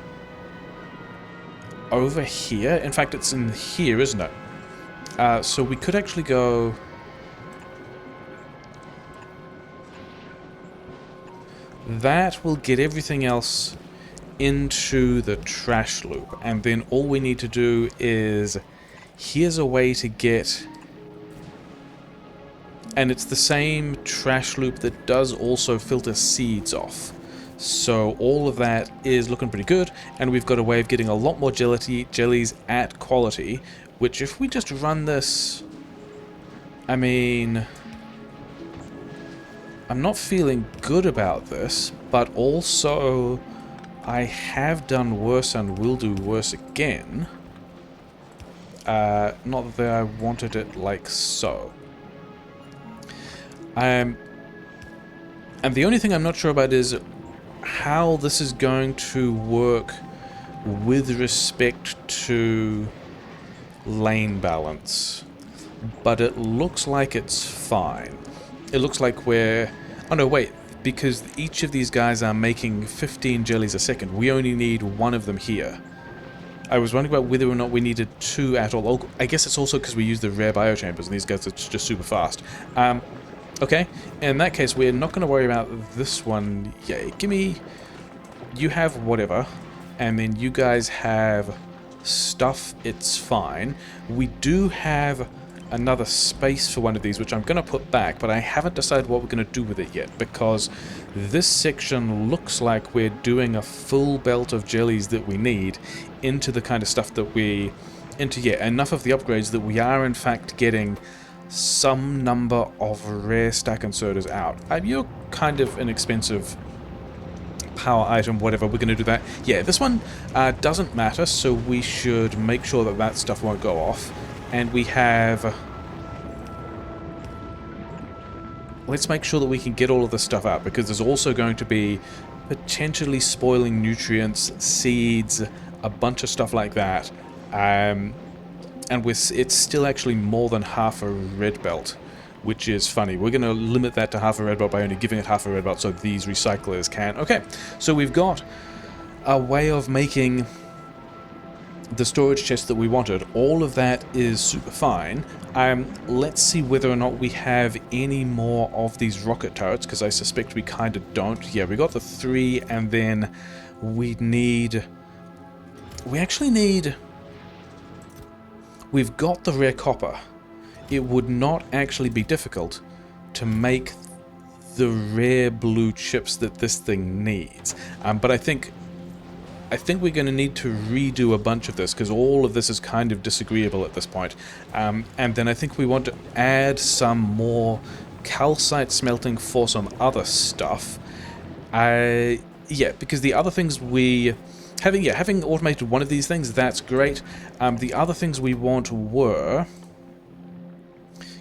over here. In fact, it's in here, isn't it? So we could actually go... That will get everything else into the trash loop. And then all we need to do is... Here's a way to get... And it's the same trash loop that does also filter seeds off. So all of that is looking pretty good, and we've got a way of getting a lot more jellies at quality, which if we just run this... I mean... I'm not feeling good about this, but also I have done worse and will do worse again. Not that I wanted it like so. And the only thing I'm not sure about is how this is going to work with respect to lane balance. But it looks like it's fine. It looks like we're... Oh no, wait. Because each of these guys are making 15 jellies a second. We only need one of them here. I was wondering about whether or not we needed two at all. Oh, I guess it's also because we use the rare biochambers, and these guys are just super fast. Okay, in that case, we're not going to worry about this one. Yeah, give me... You have whatever, and then you guys have stuff, it's fine. We do have another space for one of these, which I'm going to put back, but I haven't decided what we're going to do with it yet, because this section looks like we're doing a full belt of jellies that we need into the kind of stuff that we... Into, yeah, enough of the upgrades that we are, in fact, getting... some number of rare stack inserters out. You're kind of an expensive power item, whatever, we're going to do that. Yeah, this one doesn't matter, so we should make sure that that stuff won't go off. And we have... Let's make sure that we can get all of this stuff out, because there's also going to be potentially spoiling nutrients, seeds, a bunch of stuff like that. And it's still actually more than half a red belt, which is funny. We're going to limit that to half a red belt by only giving it half a red belt so these recyclers can. Okay, so we've got a way of making the storage chest that we wanted. All of that is super fine. Let's see whether or not we have any more of these rocket turrets, because I suspect we kind of don't. Yeah, we got the 3, and then we need... We actually need... We've got the rare copper. It would not actually be difficult to make the rare blue chips that this thing needs. But I think we're going to need to redo a bunch of this, because all of this is kind of disagreeable at this point. And then I think we want to add some more calcite smelting for some other stuff. Yeah, because the other things we... Having automated one of these things, that's great. The other things we want were...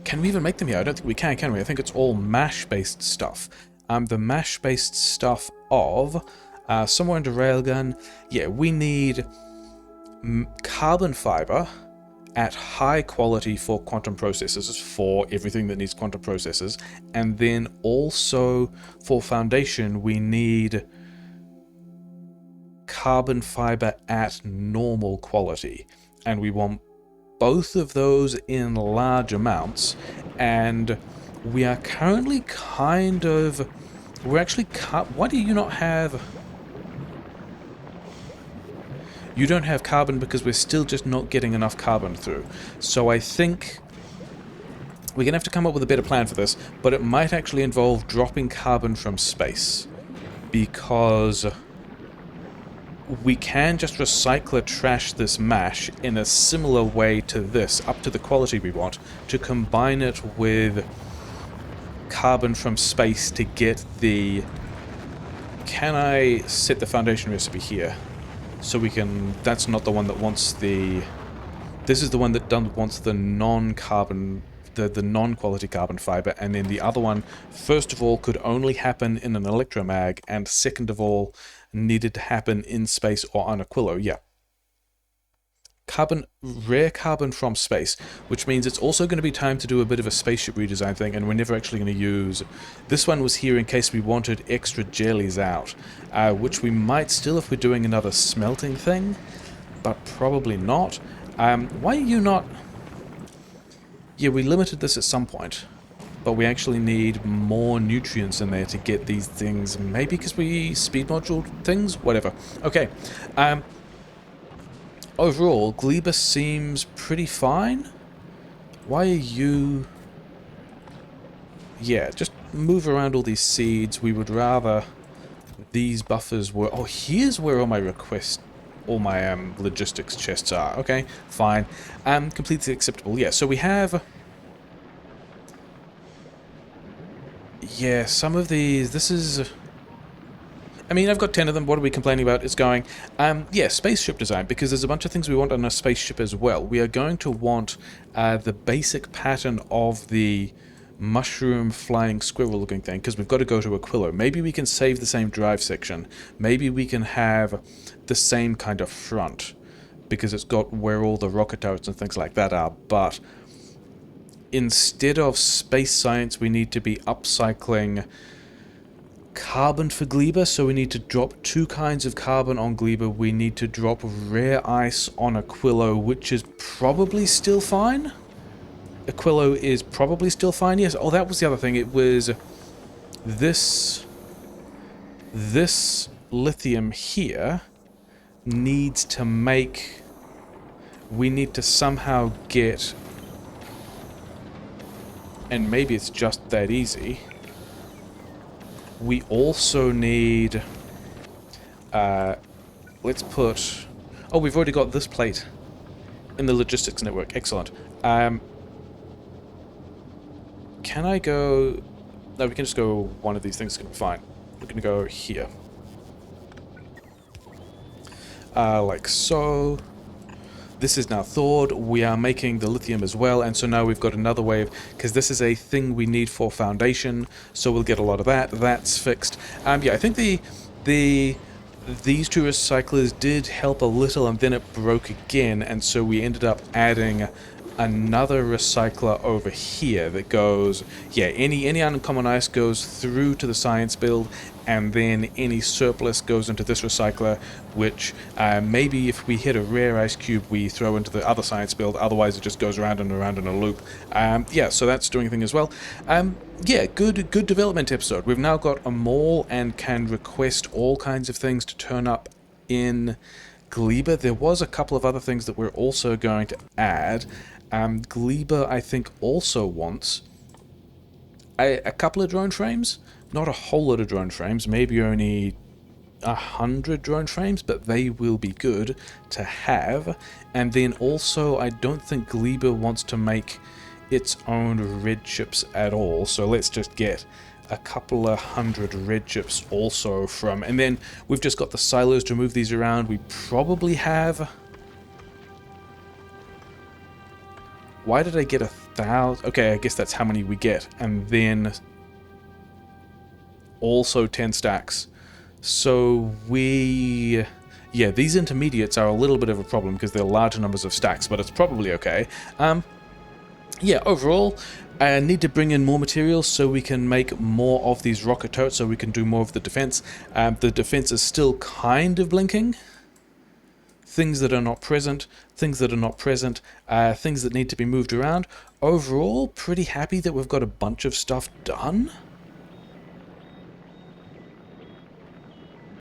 Can we even make them here? I don't think we can we? I think it's all mash-based stuff. The mash-based stuff of... somewhere under railgun... Yeah, we need carbon fiber at high quality for quantum processors, for everything that needs quantum processors. And then also, for foundation, we need... carbon fiber at normal quality, and we want both of those in large amounts. And we are currently kind of... We're actually... Why do you not have... You don't have carbon because we're still just not getting enough carbon through. So I think we're going to have to come up with a better plan for this, but it might actually involve dropping carbon from space, because we can just recycler trash this mash in a similar way to this, up to the quality we want, to combine it with carbon from space to get the... Can I set the foundation recipe here? So we can... That's not the one that wants the... This is the one that wants the non-carbon... The non-quality carbon fiber, and then the other one, first of all, could only happen in an electromag, and second of all, needed to happen in space or on Aquillo. Yeah. carbon, rare carbon from space, which means it's also going to be time to do a bit of a spaceship redesign thing, and we're never actually going to use... This one was here in case we wanted extra jellies out, which we might still if we're doing another smelting thing, but probably not. Why are you not... Yeah, we limited this at some point, but we actually need more nutrients in there to get these things, maybe because we speed module things? Whatever. Okay. Overall, Gleba seems pretty fine. Why are you... Yeah, just move around all these seeds. We would rather these buffers were... Oh, here's where all my requests, all my logistics chests are. Okay, fine. Completely acceptable. Yeah, so we have... Yeah, some of these... This is... I mean, I've got 10 of them. What are we complaining about? It's going... yeah, spaceship design, because there's a bunch of things we want on a spaceship as well. We are going to want the basic pattern of the mushroom flying squirrel looking thing, because we've got to go to Aquilo. Maybe we can save the same drive section. Maybe we can have the same kind of front, because it's got where all the rocket turrets and things like that are, but instead of space science, we need to be upcycling carbon for Gleba, so we need to drop 2 kinds of carbon on Gleba. We need to drop rare ice on Aquilo, which is probably still fine. Aquilo is probably still fine, yes. Oh, that was the other thing. It was this lithium here needs to make... We need to somehow get... And maybe it's just that easy. We also need... let's put... Oh, we've already got this plate in the logistics network. Excellent. Can I go... No, we can just go one of these things. It's going to be fine. We're going to go here. Like so. This is now thawed. We are making the lithium as well, and so now we've got another wave, because this is a thing we need for foundation, so we'll get a lot of that. That's fixed. Yeah, I think these 2 recyclers did help a little, and then it broke again, and so we ended up adding another recycler over here that goes... Yeah, any uncommon ice goes through to the science build, and then any surplus goes into this recycler, which maybe if we hit a rare ice cube we throw into the other science build, otherwise it just goes around and around in a loop. Yeah, so that's doing a thing as well. Yeah, good development episode. We've now got a mall and can request all kinds of things to turn up in Gleba. There was a couple of other things that we're also going to add. Gleba, I think, also wants a couple of drone frames. Not a whole lot of drone frames, maybe only 100 drone frames, but they will be good to have. And then also, I don't think Gleba wants to make its own red chips at all, so let's just get a couple of 100 red chips also from... And then we've just got the silos to move these around. We probably have... Why did I get 1,000? Okay, I guess that's how many we get. And then also 10 stacks. So we... Yeah, these intermediates are a little bit of a problem because they're larger numbers of stacks, but it's probably okay. Yeah, overall, I need to bring in more materials so we can make more of these rocket turrets, so we can do more of the defense. The defense is still kind of blinking. Things that are not present, things that are not present, things that need to be moved around. Overall, pretty happy that we've got a bunch of stuff done.